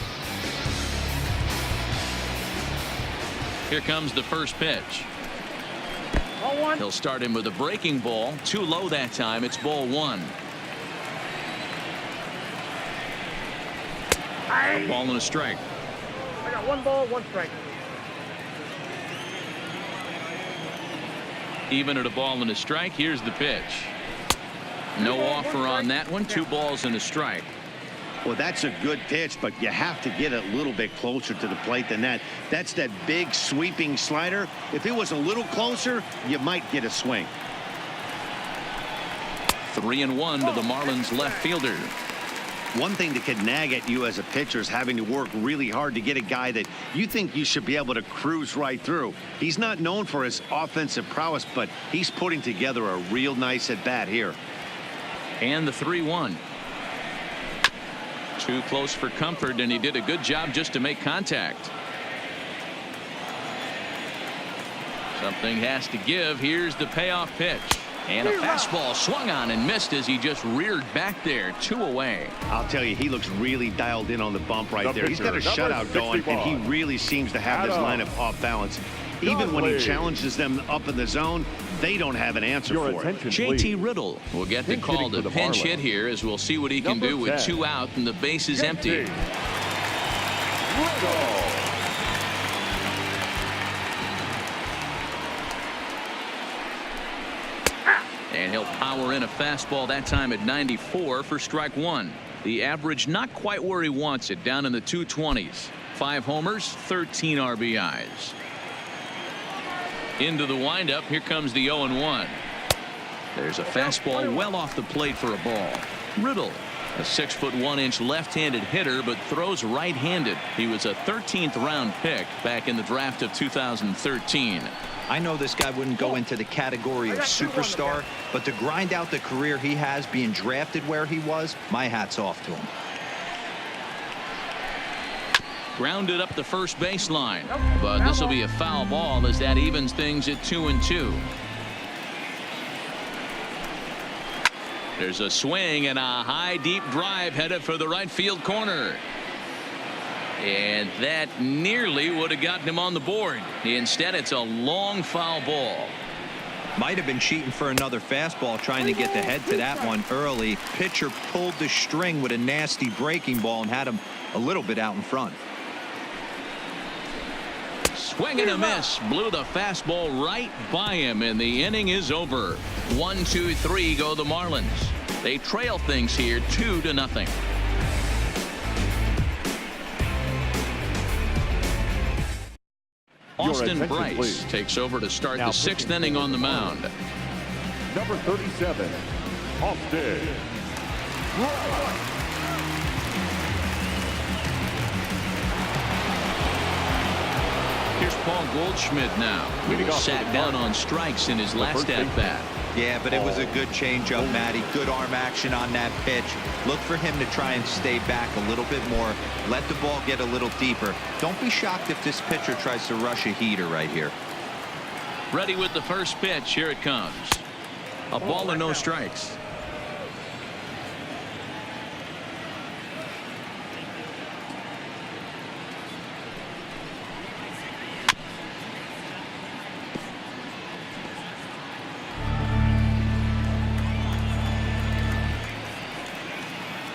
Here comes the first pitch. Ball 1. He'll start him with a breaking ball. Too low that time. It's ball 1. A ball and a strike. I got 1 ball, 1 strike. Even at a ball and a strike. Here's the pitch. No offer on that one. 2 balls and a strike. Well, that's a good pitch, but you have to get a little bit closer to the plate than that. That's that big sweeping slider. If it was a little closer, you might get a swing. 3-1 to the Marlins left fielder. One thing that could nag at you as a pitcher is having to work really hard to get a guy that you think you should be able to cruise right through. He's not known for his offensive prowess, but he's putting together a real nice at bat here. And the 3-1. Too close for comfort, and he did a good job just to make contact. Something has to give. Here's the payoff pitch. And a fastball swung on and missed as he just reared back there. 2 away. I'll tell you, he looks really dialed in on the bump right there. He's got a shutout going, and he really seems to have this lineup off balance. Even when he challenges them up in the zone, they don't have an answer for it. JT Riddle will get the call to pinch hit here, as we'll see what he can do with 2 out and the base is empty. And he'll power in a fastball that time at 94 for strike one. The average not quite where he wants it, down in the 220s. 5 homers, 13 RBIs. Into the windup. Here comes the 0-1. There's a fastball well off the plate for a ball. Riddle, a 6'1" left-handed hitter, but throws right-handed. He was a 13th round pick back in the draft of 2013. I know this guy wouldn't go into the category of superstar, but to grind out the career he has being drafted where he was, my hat's off to him. Grounded up the first baseline, but this will be a foul ball as that evens things at 2-2. There's a swing and a high deep drive headed for the right field corner. And that nearly would have gotten him on the board. Instead, it's a long foul ball. Might have been cheating for another fastball, trying to get the head to that one early. Pitcher pulled the string with a nasty breaking ball and had him a little bit out in front. Swing and a miss. Blew the fastball right by him, and the inning is over. 1-2-3 go the Marlins. They trail things here 2-0. Austin Bryce please. takes over to start Now the 6th inning on the mound. Number 37, Austin Bryce. Here's Paul Goldschmidt now, who sat down on strikes in his last at-bat. Yeah, but it was a good changeup, Matty. Good arm action on that pitch. Look for him to try and stay back a little bit more. Let the ball get a little deeper. Don't be shocked if this pitcher tries to rush a heater right here. Ready with the first pitch. Here it comes. A ball and no strikes.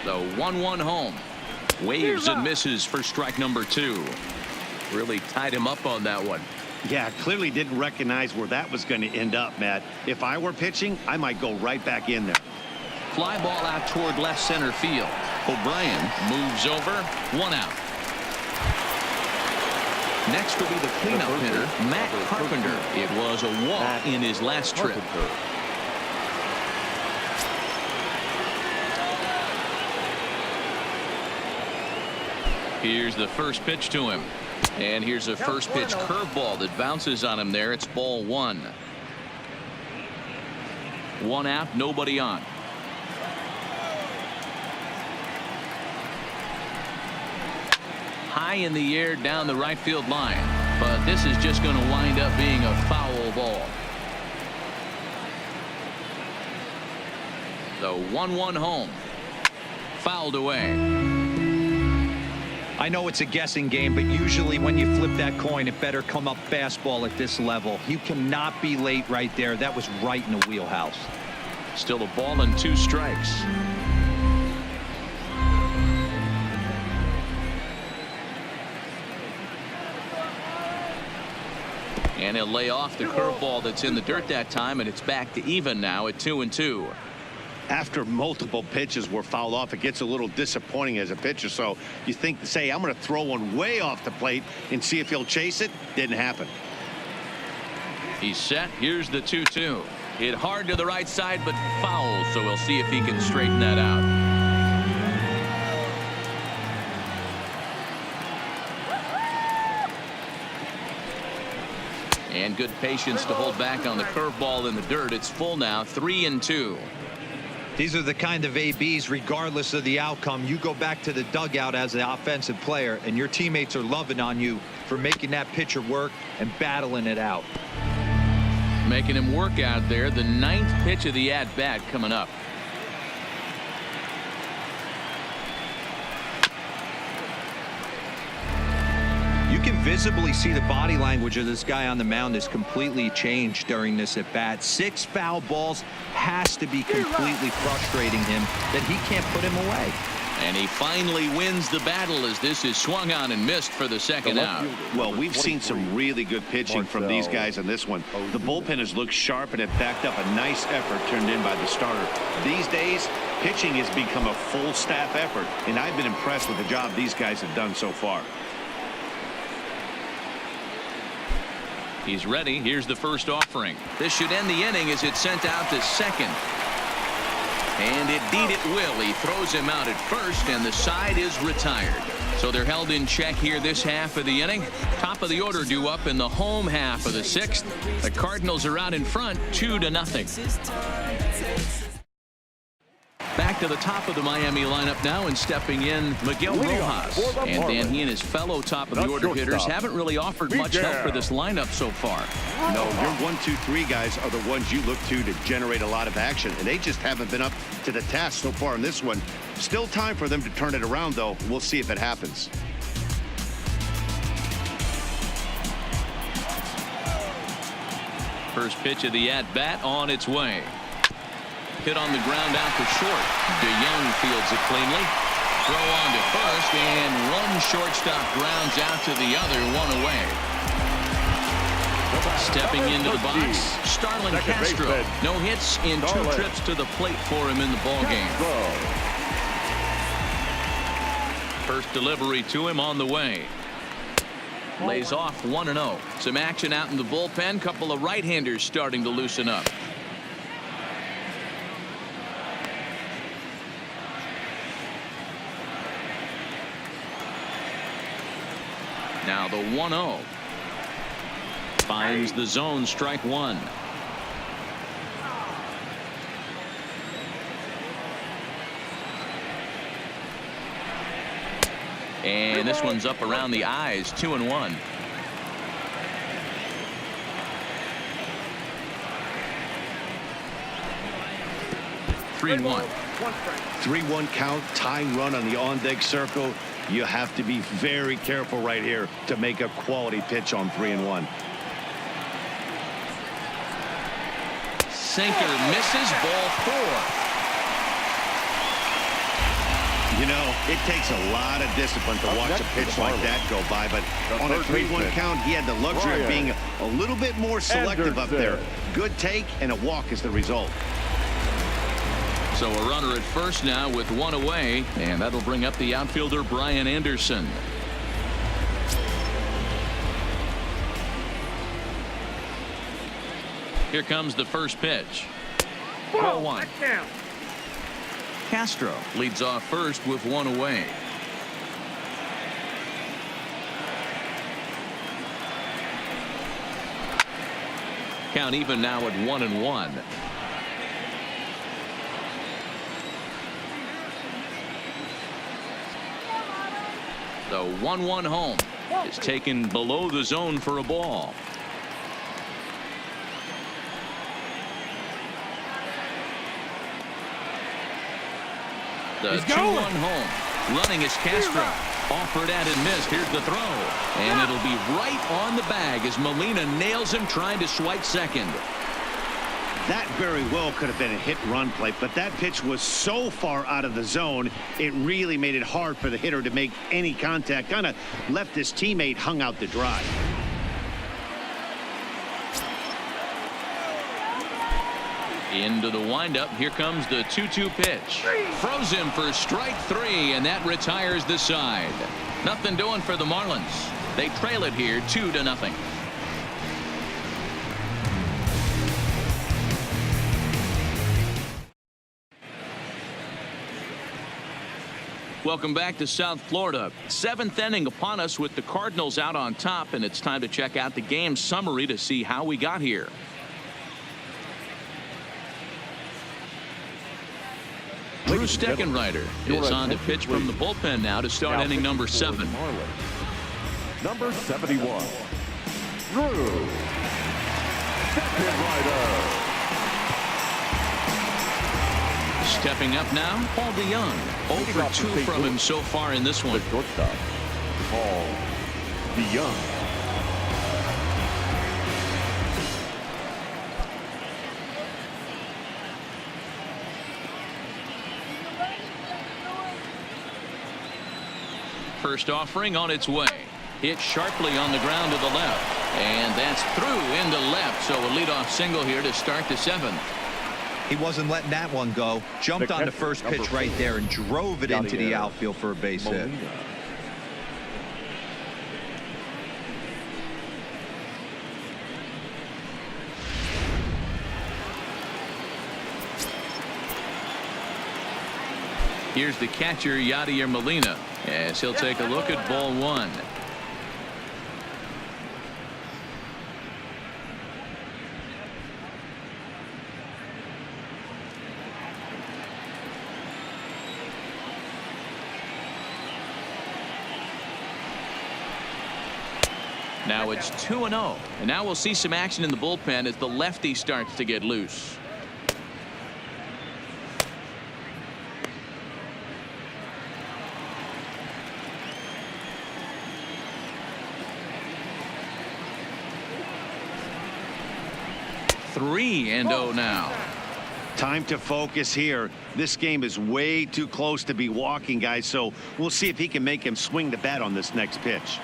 The 1-1 home. Waves and misses for strike number 2. Really tied him up on that one. Yeah, clearly didn't recognize where that was going to end up, Matt. If I were pitching, I might go right back in there. Fly ball out toward left center field. O'Brien moves over. 1 out. Next will be the cleanup hitter, Matt Carpenter. It was a walk in his last trip. Here's the first pitch to him. And here's a first pitch curveball that bounces on him there. It's ball 1. 1 out, nobody on. High in the air down the right field line. But this is just going to wind up being a foul ball. The 1-1 home. Fouled away. I know it's a guessing game, but usually when you flip that coin, it better come up fastball at this level. You cannot be late right there. That was right in the wheelhouse. Still a ball and 2 strikes. And he'll lay off the curveball that's in the dirt that time, and it's back to even now at 2-2. After multiple pitches were fouled off, it gets a little disappointing as a pitcher. So you think, say, I'm going to throw one way off the plate and see if he'll chase it. Didn't happen. He's set. Here's the 2-2. Hit hard to the right side, but foul. So we'll see if he can straighten that out. And good patience to hold back on the curveball in the dirt. It's full now, 3-2. These are the kind of ABs, regardless of the outcome, you go back to the dugout as the offensive player, and your teammates are loving on you for making that pitcher work and battling it out. Making him work out there. The 9th pitch of the at-bat coming up. You can visibly see the body language of this guy on the mound is completely changed during this at bat. 6 foul balls has to be completely frustrating him that he can't put him away. And he finally wins the battle as this is swung on and missed for the second out. Well, we've seen some really good pitching from these guys in this one. The bullpen has looked sharp and it backed up a nice effort turned in by the starter. These days, pitching has become a full staff effort, and I've been impressed with the job these guys have done so far. He's ready. Here's the first offering. This should end the inning as it's sent out to second. And indeed it will. He throws him out at first, and the side is retired. So they're held in check here this half of the inning. Top of the order due up in the home half of the sixth. The Cardinals are out in front 2-0. Back to the top of the Miami lineup now, and stepping in Miguel Rojas. And then he and his fellow top of the order hitters haven't really offered much help for this lineup so far. No, your 1, 2, 3 guys are the ones you look to generate a lot of action, and they just haven't been up to the task so far in this one. Still time for them to turn it around, though. We'll see if it happens. First pitch of the at-bat on its way. Hit on the ground out to short. DeYoung fields it cleanly. Throw on to first, and one shortstop grounds out to the other, one away. Stepping into the box, Starlin Castro. No hits in 2 trips to the plate for him in the ballgame. First delivery to him on the way. Lays off 1-0. Some action out in the bullpen. Couple of right-handers starting to loosen up. Now the 1-0. Finds the zone, strike one. And this one's up around the eyes, 2-1. Three and one. 3-1 count, tying run on the on-deck circle. You have to be very careful right here to make a quality pitch on 3-1. Sinker misses, ball 4. You know, it takes a lot of discipline to watch a pitch like that go by, but on a 3-1 count, he had the luxury of being a little bit more selective up there. Good take, and a walk is the result. So a runner at first now with one away, and that'll bring up the outfielder Brian Anderson. Here comes the first pitch. 0-1. Castro leads off first with one away. Count even now at 1-1. The 1-1 home is taken below the zone for a ball. The 2-1 home. Running is Castro. Offered at and missed. Here's the throw. And it'll be right on the bag as Molina nails him trying to swipe second. That very well could have been a hit-run play, but that pitch was so far out of the zone, it really made it hard for the hitter to make any contact. Kind of left his teammate hung out to dry. Into the windup. Here comes the 2-2 pitch. Throws him for strike 3, and that retires the side. Nothing doing for the Marlins. They trail it here 2-0. Welcome back to South Florida. 7th inning upon us with the Cardinals out on top, and it's time to check out the game summary to see how we got here. Drew Steckenrider is on to pitch from the bullpen now to start inning number 7. Number 71, Drew Steckenrider. Stepping up now, Paul DeYoung. 0 for 2 from him so far in this one. The shortstop, Paul DeYoung. First offering on its way. Hit sharply on the ground to the left. And that's through into left. So a leadoff single here to start the 7th. He wasn't letting that one go. Jumped on the first pitch right there and drove it into the outfield for a base hit. Here's the catcher, Yadier Molina, as he'll take a look at ball 1. Now it's 2-0, and now we'll see some action in the bullpen as the lefty starts to get loose. Three and 0 now. Time to focus here. This game is way too close to be walking, guys, so we'll see if he can make him swing the bat on this next pitch.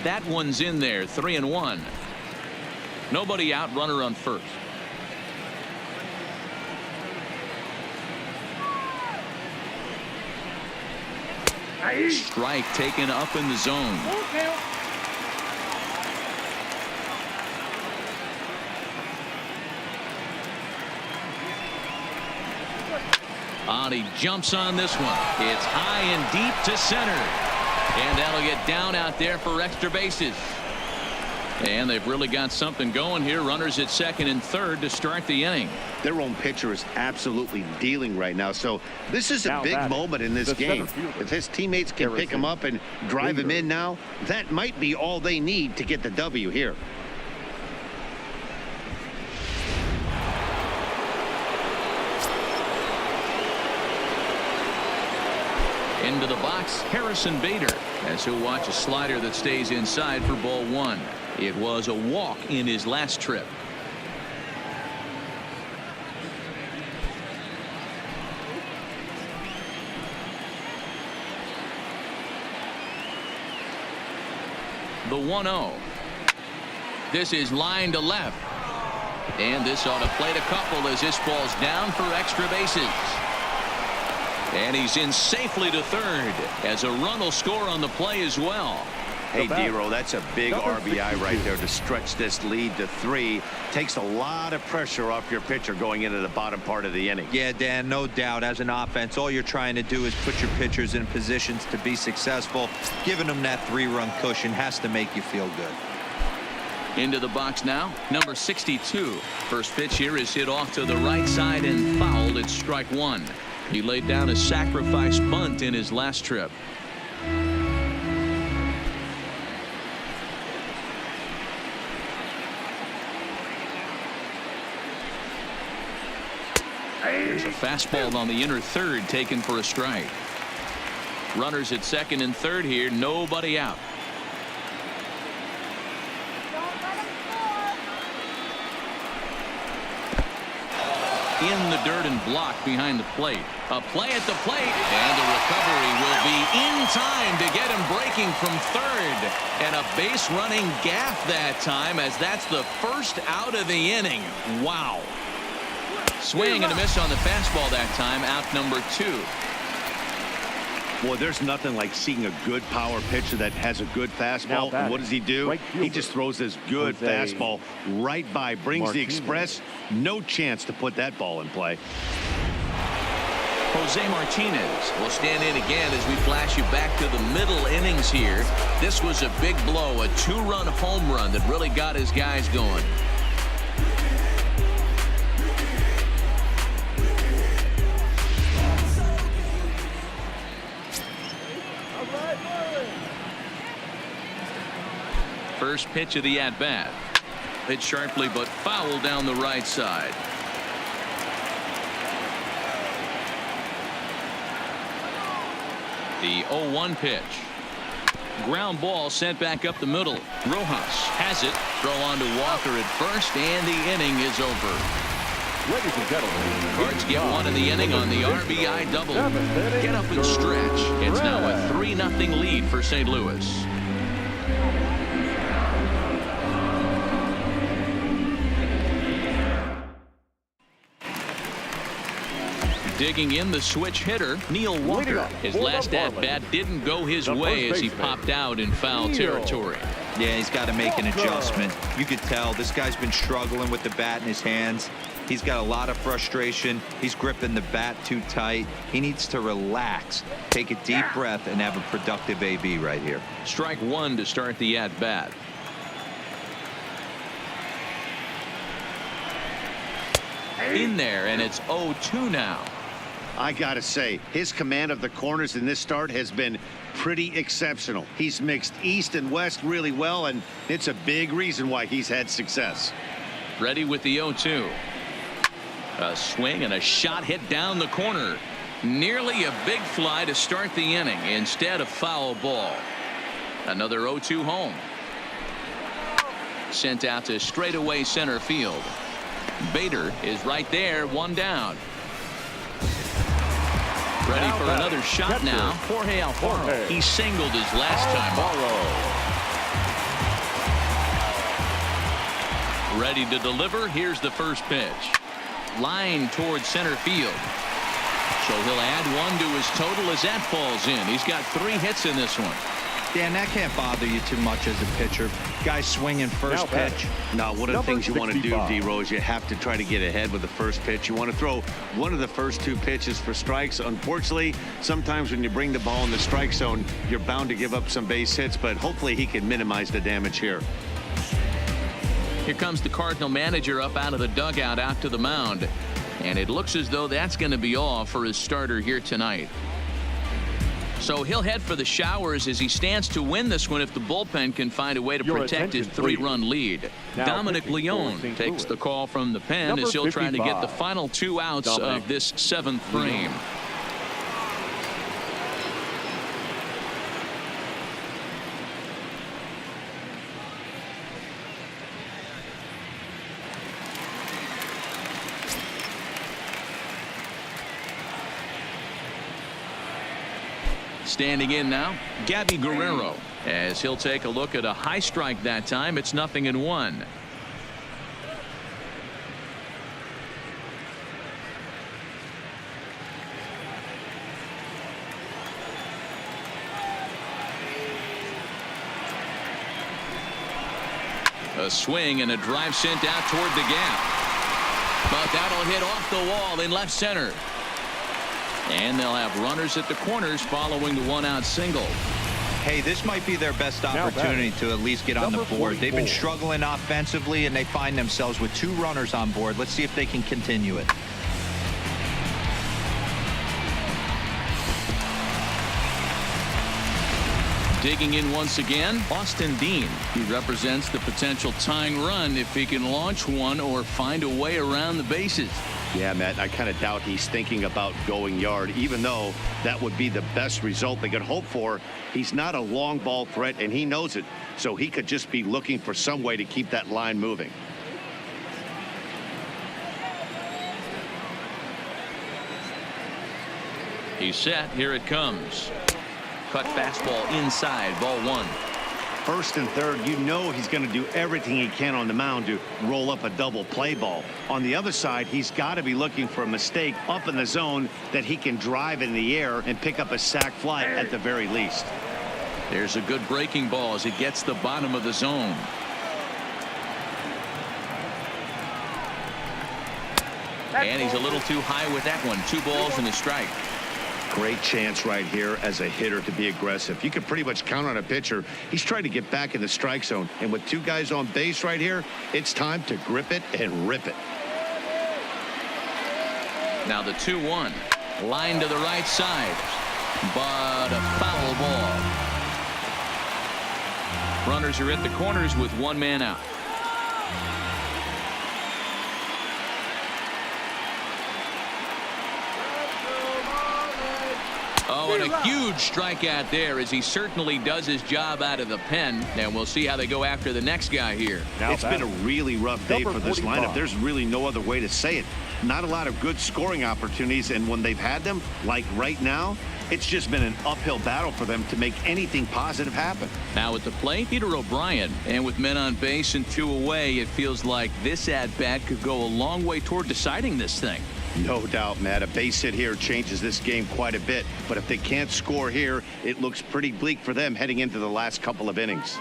That one's in there. 3-1. Nobody out. Runner on first. Strike taken up in the zone. He jumps on this one. It's high and deep to center. And that'll get down out there for extra bases. And they've really got something going here. Runners at second and third to start the inning. Their own pitcher is absolutely dealing right now. So this is a big moment in this game. If his teammates can pick him up and drive him in now, that might be all they need to get the W here. Into the box, Harrison Bader, as he'll watch a slider that stays inside for ball 1. It was a walk in his last trip. The 1-0. This is line to left. And this ought to plate a couple as this ball's down for extra bases. And he's in safely to third as a run will score on the play as well. Hey, Dero, that's a big RBI right there to stretch this lead to 3. Takes a lot of pressure off your pitcher going into the bottom part of the inning. Yeah, Dan, no doubt. As an offense, all you're trying to do is put your pitchers in positions to be successful. Giving them that 3-run cushion has to make you feel good. Into the box now, number 62. First pitch here is hit off to the right side and fouled. It's strike 1. He laid down a sacrifice bunt in his last trip. There's a fastball on the inner third taken for a strike. Runners at second and third here. Nobody out. In the dirt and blocked behind the plate. A play at the plate, and the recovery will be in time to get him breaking from third. And a base running gaff that time, as that's the first out of the inning. Wow. Swing and a miss on the fastball that time. Out number 2. Boy, there's nothing like seeing a good power pitcher that has a good fastball. And what does he do? He just throws this good fastball right by, brings the express. No chance to put that ball in play. Jose Martinez will stand in again as we flash you back to the middle innings here. This was a big blow, a 2-run home run that really got his guys going. First pitch of the at-bat. Hit sharply but foul down the right side. The 0-1 pitch. Ground ball sent back up the middle. Rojas has it. Throw on to Walker at first, and the inning is over. Ladies and gentlemen, Cards get one in the inning on the RBI double. Get up and stretch. It's now a 3-0 lead for St. Louis. Digging in the switch hitter, Neil Walker. His last at-bat didn't go his way as he popped out in foul territory. Yeah, he's got to make an adjustment. You could tell this guy's been struggling with the bat in his hands. He's got a lot of frustration. He's gripping the bat too tight. He needs to relax, take a deep breath, and have a productive AB right here. Strike one to start the at-bat. In there, and it's 0-2 now. I gotta say, his command of the corners in this start has been pretty exceptional. He's mixed east and west really well, and it's a big reason why he's had success. Ready with the 0-2. A swing and a shot hit down the corner. Nearly a big fly to start the inning. Instead, a foul ball. Another 0-2 home. Sent out to straightaway center field. Bader is right there, one down. Ready for another shot now. Jorge Alfaro. He singled his last time up. Ready to deliver. Here's the first pitch. Line towards center field. So he'll add one to his total as that falls in. He's got 3 hits in this one. Dan, that can't bother you too much as a pitcher. Guy swinging first pitch. Now, one of the things you want to do, D-Rose, you have to try to get ahead with the first pitch. You want to throw one of the first 2 pitches for strikes. Unfortunately, sometimes when you bring the ball in the strike zone, you're bound to give up some base hits, but hopefully he can minimize the damage here. Here comes the Cardinal manager up out of the dugout out to the mound. And it looks as though that's going to be all for his starter here tonight. So he'll head for the showers as he stands to win this one if the bullpen can find a way to protect his 3-run lead. Dominic Leone takes the call from the pen as he'll try to get the final 2 outs of this 7th frame. Standing in now, Gabby Guerrero, as he'll take a look at a high strike that time. It's 0-1. A swing and a drive sent out toward the gap. But that'll hit off the wall in left center. And they'll have runners at the corners following the 1-out single. Hey, this might be their best opportunity to at least get on the board. They've been struggling offensively, and they find themselves with 2 runners on board. Let's see if they can continue it. Digging in once again, Austin Dean. He represents the potential tying run if he can launch one or find a way around the bases. Yeah, Matt, I kind of doubt he's thinking about going yard, even though that would be the best result they could hope for. He's not a long ball threat, and he knows it, so he could just be looking for some way to keep that line moving. He's set. Here it comes. Cut fastball inside, ball 1. First and third, you know he's going to do everything he can on the mound to roll up a double play ball. On the other side, he's got to be looking for a mistake up in the zone that he can drive in the air and pick up a sac fly at the very least. There's a good breaking ball as it gets the bottom of the zone. And he's a little too high with that one. 2 balls and a strike. Great chance right here as a hitter to be aggressive. You can pretty much count on a pitcher. He's trying to get back in the strike zone. And with 2 guys on base right here, it's time to grip it and rip it. Now the 2-1. Line to the right side. But a foul ball. Runners are at the corners with 1 man out. Oh, and a huge strikeout there as he certainly does his job out of the pen. And we'll see how they go after the next guy here. It's been a really rough day for this lineup. There's really no other way to say it. Not a lot of good scoring opportunities, and when they've had them, like right now, it's just been an uphill battle for them to make anything positive happen. Now at the plate, Peter O'Brien. And with men on base and 2 away, it feels like this at-bat could go a long way toward deciding this thing. No doubt, Matt. A base hit here changes this game quite a bit. But if they can't score here, it looks pretty bleak for them heading into the last couple of innings.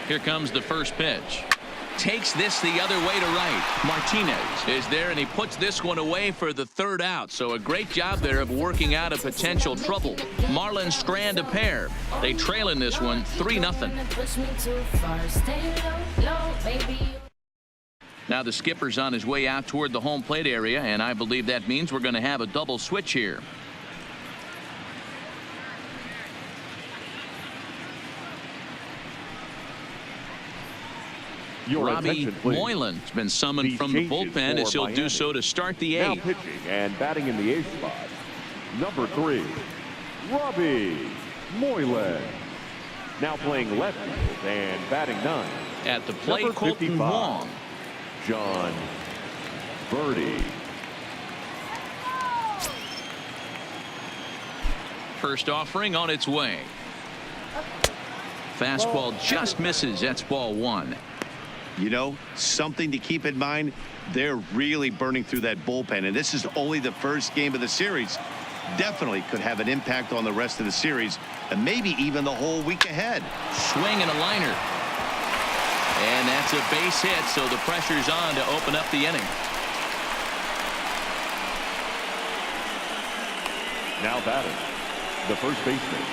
Here comes the first pitch. Takes this the other way to right. Martinez is there, and he puts this one away for the 3rd out. So a great job there of working out a potential trouble. Marlins strand a pair. They trail in this one 3-0. Now the skipper's on his way out toward the home plate area, and I believe that means we're going to have a double switch here. Robbie Moylan's been summoned from the bullpen as he'll do so to start the 8th. Now pitching and batting in the 8th spot, number 3, Robbie Moylan. Now playing left field and batting 9. At the plate, Colton Wong. John Birdie. First offering on its way. Fastball just misses. That's ball 1. You know, something to keep in mind, they're really burning through that bullpen, and this is only the first game of the series. Definitely could have an impact on the rest of the series, and maybe even the whole week ahead. Swing and a liner. And that's a base hit, so the pressure's on to open up the inning. Now batting, the first baseman,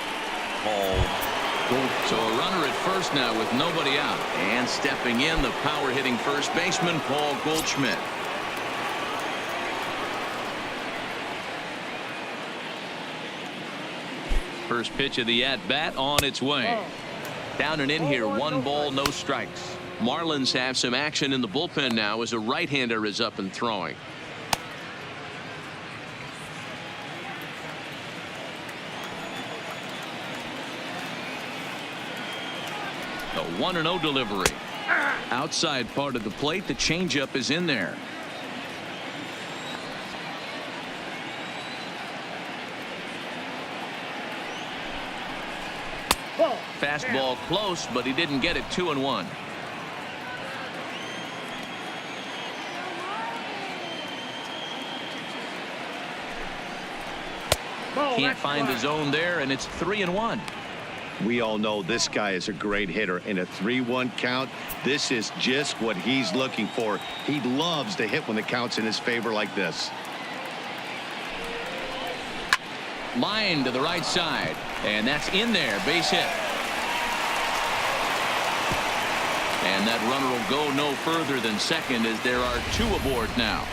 Paul. So a runner at first now with nobody out. And stepping in, the power-hitting first baseman, Paul Goldschmidt. First pitch of the at-bat on its way. Down and in here, 1 ball, no strikes. Marlins have some action in the bullpen now as a right-hander is up and throwing. A 1-0 delivery. Outside part of the plate, the changeup is in there. Fastball close, but he didn't get it. 2-1. Can't find the zone there, and it's 3-1. We all know this guy is a great hitter. In a 3-1 count, this is just what he's looking for. He loves to hit when the count's in his favor like this. Line to the right side, and that's in there. Base hit. And that runner will go no further than second as there are 2 aboard now.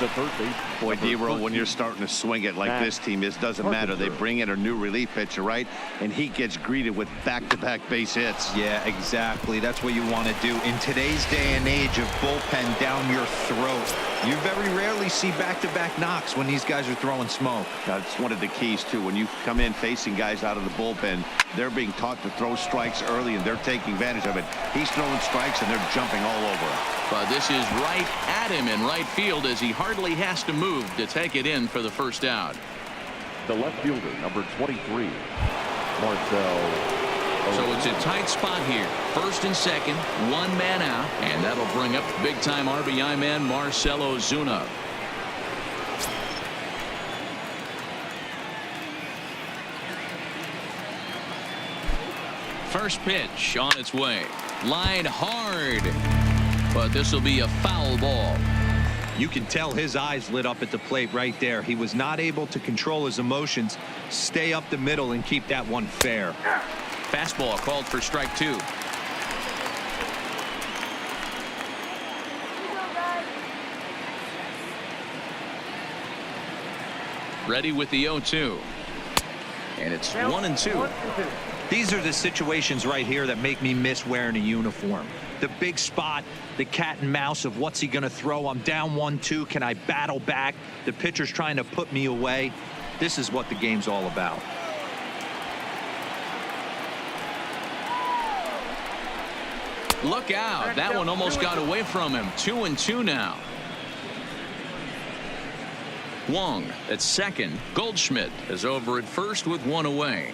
The third base. Boy, D-Roll, when you're starting to swing it like this team is, doesn't matter. They bring in a new relief pitcher, right? And he gets greeted with back-to-back base hits. Yeah, exactly. That's what you want to do. In today's day and age of bullpen down your throat, you very rarely see back-to-back knocks when these guys are throwing smoke. That's one of the keys, too. When you come in facing guys out of the bullpen, they're being taught to throw strikes early, and they're taking advantage of it. He's throwing strikes, and they're jumping all over him. But this is right at him in right field as he hardly has to move to take it in for the first out. The left fielder, number 23, Marcel. So it's a tight spot here. First and second, 1 man out, and that'll bring up big-time RBI man Marcell Ozuna. First pitch on its way. Line hard. But this will be a foul ball. You can tell his eyes lit up at the plate right there. He was not able to control his emotions, stay up the middle, and keep that one fair. Fastball called for strike 2. Ready with the 0-2. And it's 1-2. These are the situations right here that make me miss wearing a uniform. the big spot, the cat and mouse of what's he going to throw. I'm down 1-2. Can I battle back? The pitcher's trying to put me away. This is what the game's all about. Look out. That one almost got away from him. 2-2 now. Wong at second. Goldschmidt is over at first with one away.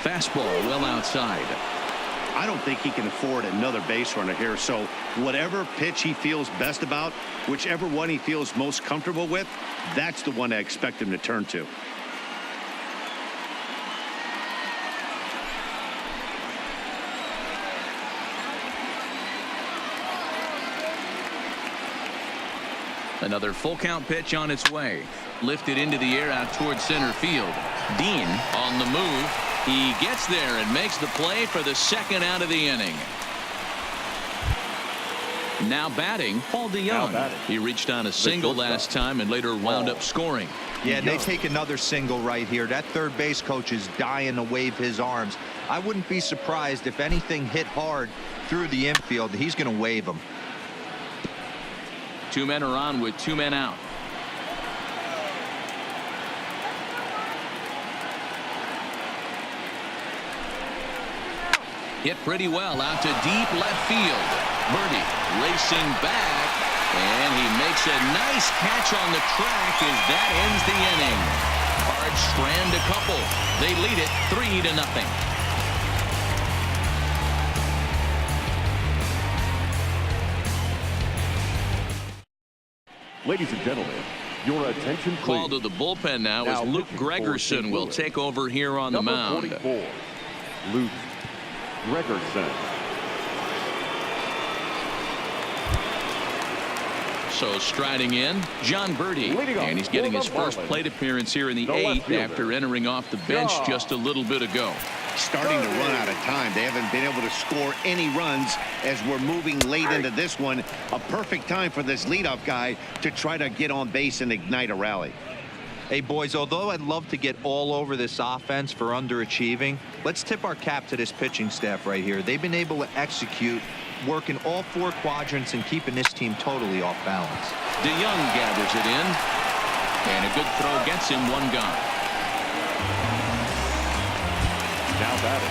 Fastball well outside. I don't think he can afford another base runner here, so whatever pitch he feels best about, whichever one he feels most comfortable with, that's the one I expect him to turn to. Another full count pitch on its way. Lifted into the air out towards center field. Dean on the move. He gets there and makes the play for the second out of the inning. Now batting, Paul DeYoung. He reached on a single last time and later wound up scoring. Yeah, they take another single right here. That third base coach is dying to wave his arms. I wouldn't be surprised if anything hit hard through the infield. He's going to wave them. Two men are on with two men out. Hit pretty well out to deep left field. Birdie racing back, and he makes a nice catch on the track as that ends the inning. Cards strand a couple. They lead it 3-0. Ladies and gentlemen, your attention please. Call to the bullpen now as Luke Gregerson will take over here on the mound. Number 44, Luke Gregerson. So striding in, John Birdie, and he's getting his first plate appearance here in the 8th after entering off the bench just a little bit ago. Starting to run out of time. They haven't been able to score any runs as we're moving late into this one. A perfect time for this leadoff guy to try to get on base and ignite a rally. Hey, boys, although I'd love to get all over this offense for underachieving, let's tip our cap to this pitching staff right here. They've been able to execute, working all 4 quadrants and keeping this team totally off balance. DeYoung gathers it in, and a good throw gets him one gone.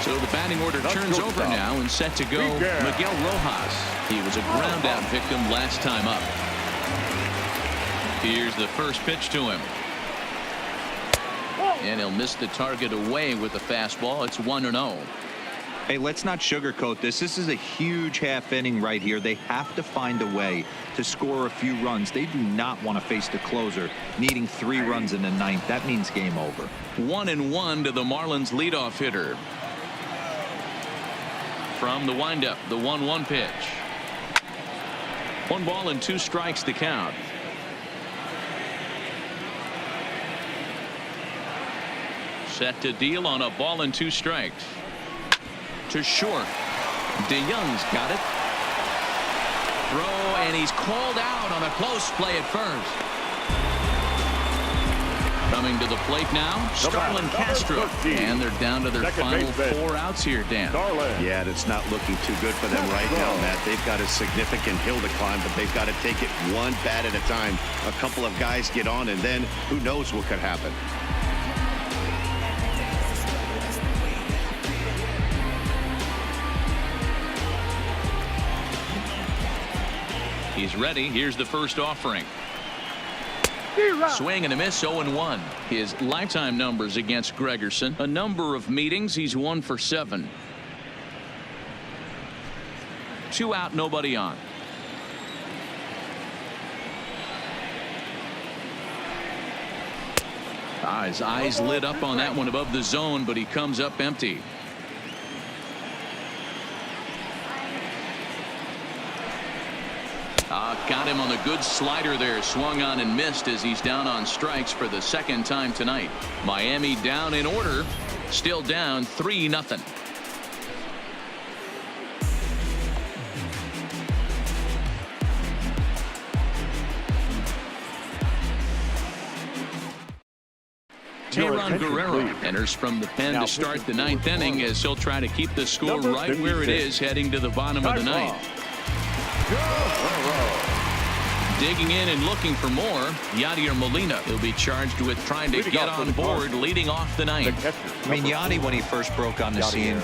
So the batting order turns over now and set to go Miguel Rojas. He was a ground out victim last time up. Here's the first pitch to him. And he'll miss the target away with the fastball. It's 1-0. Hey, let's not sugarcoat this. This is a huge half inning right here. They have to find a way to score a few runs. They do not want to face the closer needing 3 runs in the 9th. That means game over. 1-1 to the Marlins leadoff hitter. From the windup, the 1-1 pitch. 1 ball and 2 strikes to count. Set to deal on a ball and 2 strikes. To short. DeYoung's got it. Throw, and he's called out on a close play at first. Coming to the plate now, Starlin Castro. And they're down to their final 4 outs here, Dan. Yeah, it's not looking too good for them right now, Matt. They've got a significant hill to climb, but they've got to take it one bat at a time. A couple of guys get on, and then who knows what could happen. He's ready. Here's the first offering. Swing and a miss, 0-1. His lifetime numbers against Gregerson. A number of meetings. He's 1 for 7. 2 out, nobody on. His eyes lit up on that one above the zone, but he comes up empty. Got him on the good slider there. Swung on and missed as he's down on strikes for the 2nd time tonight. Miami down in order. Still down 3-0. Teheran Guerrero enters from the pen to start the 9th inning as he'll try to keep the score right where it is heading to the bottom of the 9th. Digging in and looking for more, Yadier Molina. He'll be charged with trying to get on board leading off the 9th. I mean, Yadi, when he first broke on the scene,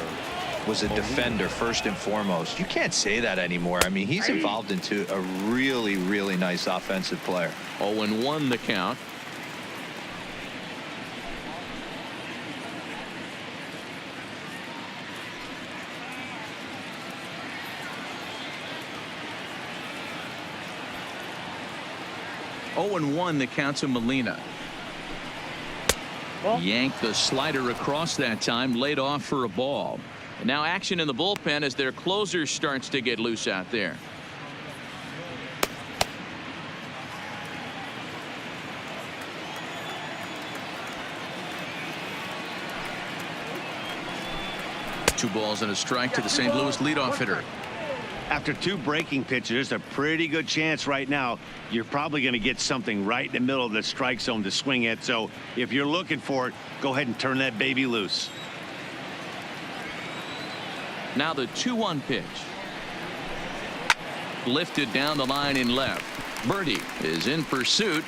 was a defender first and foremost. You can't say that anymore. I mean, he's evolved into a really, really nice offensive player. 0-1 the count. The count to Molina. Yanked the slider across that time, laid off for a ball. And now action in the bullpen as their closer starts to get loose out there. Two balls and a strike to the St. Louis leadoff hitter. After 2 breaking pitches, there's a pretty good chance right now you're probably going to get something right in the middle of the strike zone to swing at. So if you're looking for it, go ahead and turn that baby loose. Now the 2-1 pitch. Lifted down the line in left. Birdie is in pursuit.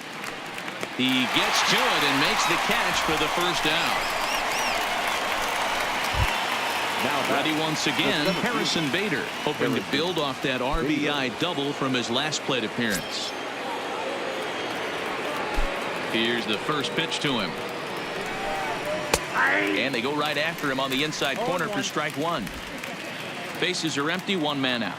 He gets to it and makes the catch for the first out. Ready once again, Harrison Bader, hoping to build off that RBI double from his last plate appearance. Here's the first pitch to him. And they go right after him on the inside corner for strike 1. Bases are empty, 1 man out.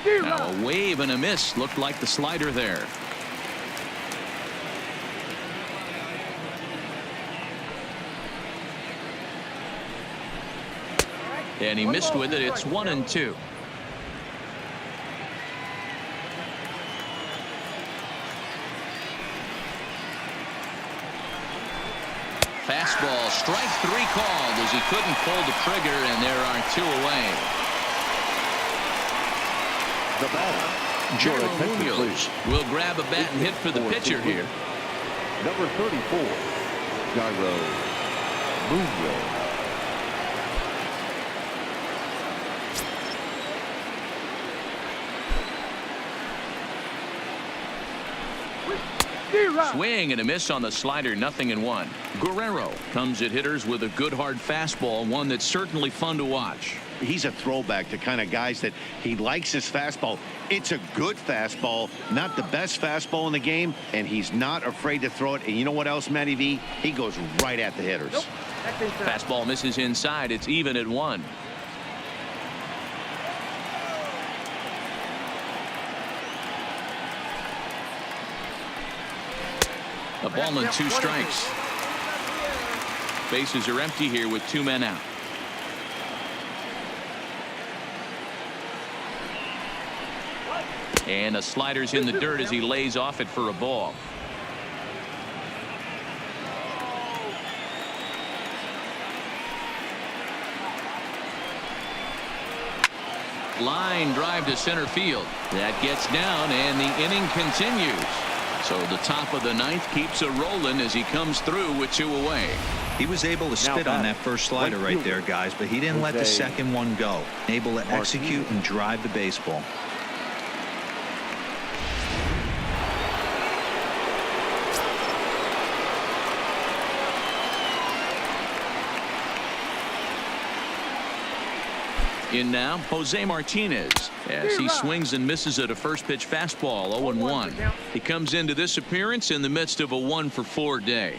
Now a wave and a miss. Looked like the slider there. And he missed with it. It's 1-2. Fastball, strike 3 called as he couldn't pull the trigger, and there are 2 away. The batter, Jerome Munoz will grab a bat and hit for the pitcher here. Number 34, Jairo Munoz. Swing and a miss on the slider, 0-1. Guerrero comes at hitters with a good hard fastball, one that's certainly fun to watch. He's a throwback to kind of guys that he likes his fastball. It's a good fastball, not the best fastball in the game, and he's not afraid to throw it. And you know what else, Matty V? He goes right at the hitters. Fastball misses inside. It's even at 1. A ball and 2 strikes. Bases are empty here with 2 men out. And a slider's in the dirt as he lays off it for a ball. Line drive to center field. That gets down, and the inning continues. So the top of the 9th keeps a rolling as he comes through with 2 away. He was able to spit on that first slider right there, guys, but he didn't let the second one go. Able to execute and drive the baseball. In now, Jose Martinez, as he swings and misses at a first pitch fastball, 0-1. He comes into this appearance in the midst of a 1-for-4 day.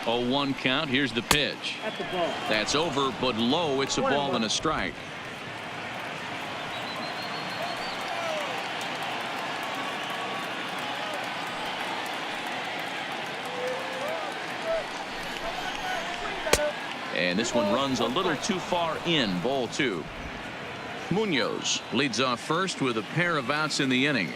Oh, 1 count. Here's the pitch. That's over, but low. It's a ball and a strike. And this one runs a little too far in. Ball 2. Munoz leads off first with a pair of outs in the inning.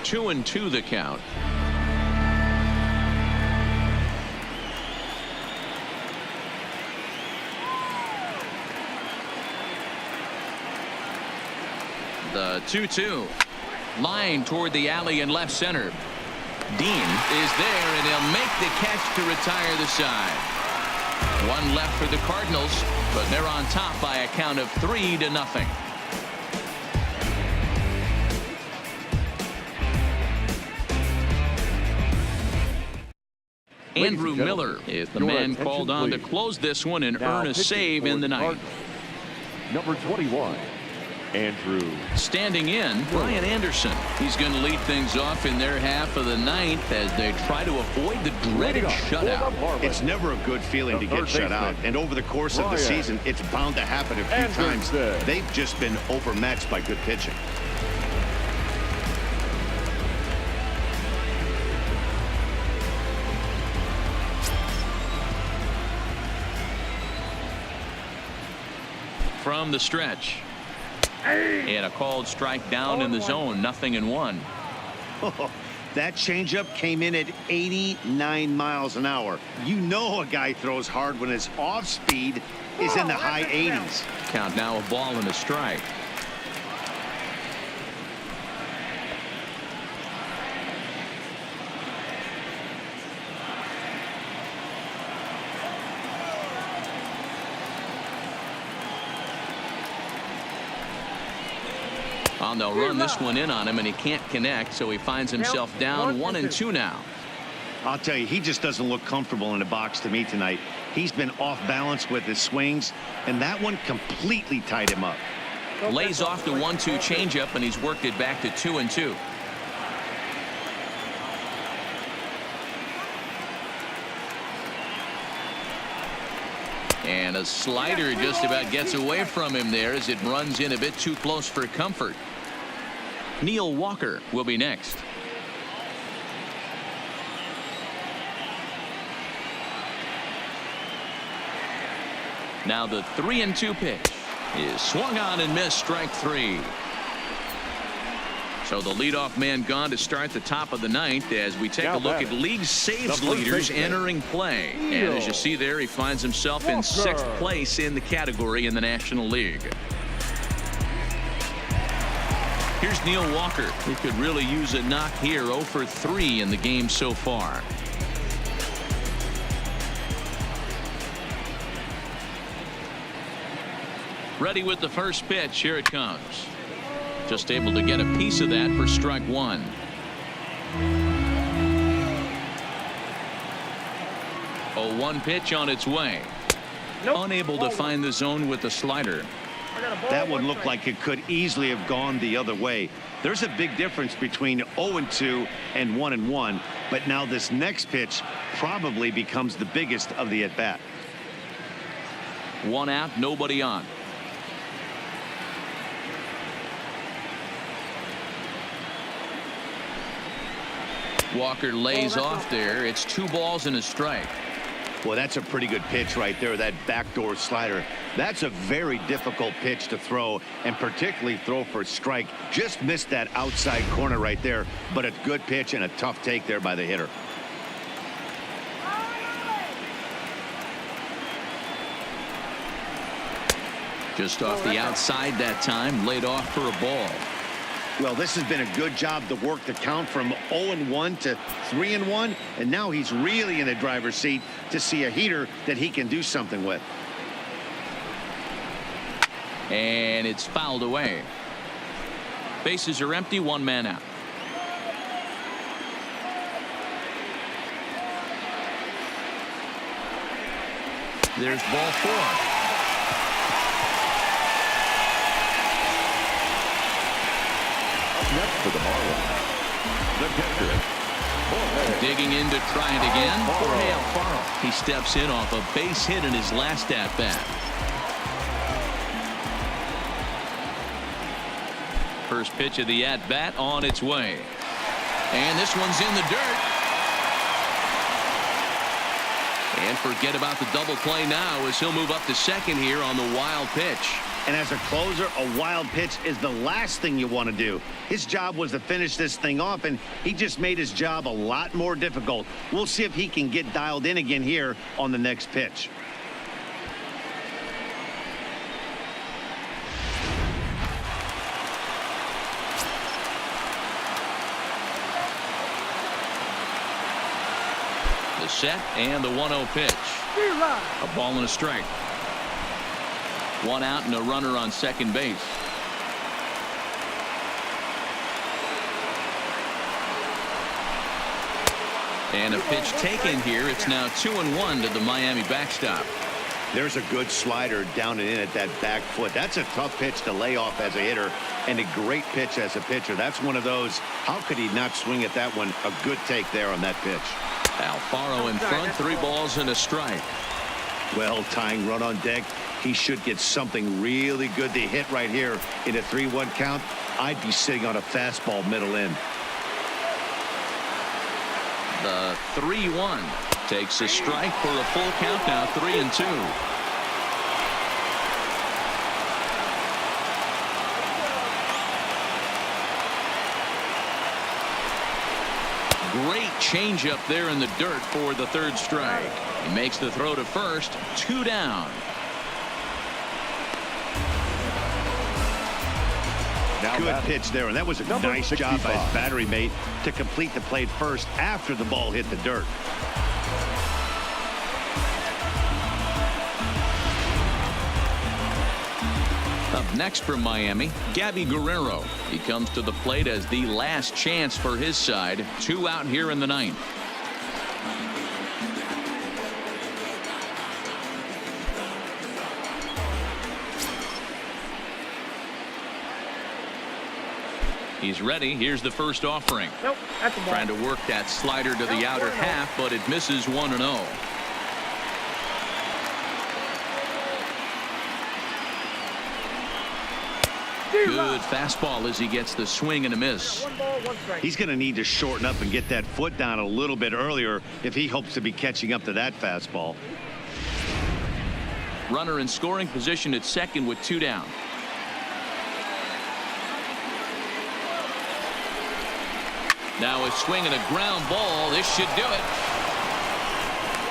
Two and two the count. The 2-2 line toward the alley in left center. Dean is there, and he'll make the catch to retire the side. One left for the Cardinals, but they're on top by a count of 3-0. Andrew Miller is the man called on to close this one and earn a save in the ninth. Number 21, Andrew. Standing in, Brian Anderson. He's going to lead things off in their half of the ninth as they try to avoid the dreaded shutout. It's never a good feeling to get shut out, and over the course of the season, it's bound to happen a few times. They've just been overmatched by good pitching. From the stretch. And a called strike down in the zone. 0-1. That changeup came in at 89 miles an hour. You know a guy throws hard when his off speed is in the high 80s. Count now, a ball and a strike. They'll run this one in on him, and he can't connect, so he finds himself down 1-2 now. I'll tell you, he just doesn't look comfortable in the box to me tonight. He's been off balance with his swings, and that one completely tied him up. Lays off the 1-2 changeup, and he's worked it back to 2-2. And a slider just about gets away from him there as it runs in a bit too close for comfort. Neil Walker will be next. Now the 3-2 pitch is swung on and missed. Strike 3. So the leadoff man gone to start the top of the ninth as we take a look at league saves leaders entering play. And as you see there, he finds himself in 6th place in the category in the National League. Here's Neil Walker. He could really use a knock here. 0 for 3 in the game so far. Ready with the first pitch. Here it comes. Just able to get a piece of that for strike 1. A 1 pitch on its way. Unable to find the zone with the slider. That one looked like it could easily have gone the other way. There's a big difference between 0-2 and 1-1, but now this next pitch probably becomes the biggest of the at-bat. 1 out, nobody on. Walker lays off there. It's 2 balls and a strike. Well, that's a pretty good pitch right there, that backdoor slider. That's a very difficult pitch to throw, and particularly throw for a strike. Just missed that outside corner right there, but a good pitch and a tough take there by the hitter. Just off the outside that time, laid off for a ball. Well, this has been a good job to work the count from 0-1 to 3-1, and now he's really in the driver's seat to see a heater that he can do something with. And it's fouled away. Bases are empty, 1 man out. There's ball 4. Next for the Marlins, the catcher. Digging in to try it again. Jorge Alfaro. He steps in off a base hit in his last at bat. First pitch of the at-bat on its way. And this one's in the dirt. And forget about the double play now as he'll move up to second here on the wild pitch. And as a closer, a wild pitch is the last thing you want to do. His job was to finish this thing off, and he just made his job a lot more difficult. We'll see if he can get dialed in again here on the next pitch. The set and the 1-0 pitch. A ball and a strike. One out and a runner on second base. And a pitch taken here. It's now 2-1 to the Miami backstop. There's a good slider down and in at that back foot. That's a tough pitch to lay off as a hitter, and a great pitch as a pitcher. That's one of those, how could he not swing at that one? A good take there on that pitch. Alfaro in front, 3 balls and a strike. Well, tying run on deck. He should get something really good to hit right here in a 3-1 count. I'd be sitting on a fastball middle in. The 3-1 takes a strike for a full count now, 3-2. Great changeup there in the dirt for the third strike. He makes the throw to first, 2 down. Good pitch there, and that was a nice job by his battery mate to complete the play first after the ball hit the dirt. Up next from Miami, Gabby Guerrero. He comes to the plate as the last chance for his side. 2 out here in the 9th. He's ready. Here's the first offering. Nope, that's a ball. Trying to work that slider to the outer half, but it misses 1-0. Good fastball as he gets the swing and a miss. 1 ball, 1 strike. He's going to need to shorten up and get that foot down a little bit earlier if he hopes to be catching up to that fastball. Runner in scoring position at second with 2 down. Now a swing and a ground ball. This should do it.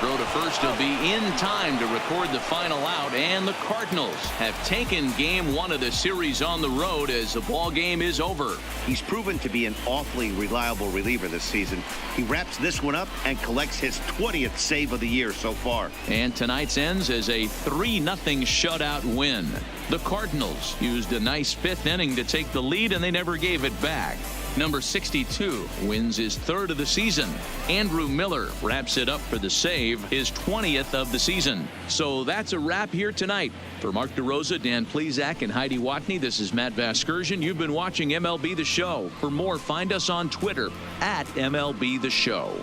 Throw to first will be in time to record the final out, and the Cardinals have taken game 1 of the series on the road as the ball game is over. He's proven to be an awfully reliable reliever this season. He wraps this one up and collects his 20th save of the year so far. And tonight's ends as a 3-0 shutout win. The Cardinals used a nice 5th inning to take the lead, and they never gave it back. Number 62 wins his 3rd of the season. Andrew Miller wraps it up for the save, his 20th of the season. So that's a wrap here tonight. For Mark DeRosa, Dan Plesac, and Heidi Watney, this is Matt Vasgersian. You've been watching MLB The Show. For more, find us on Twitter @MLB The Show.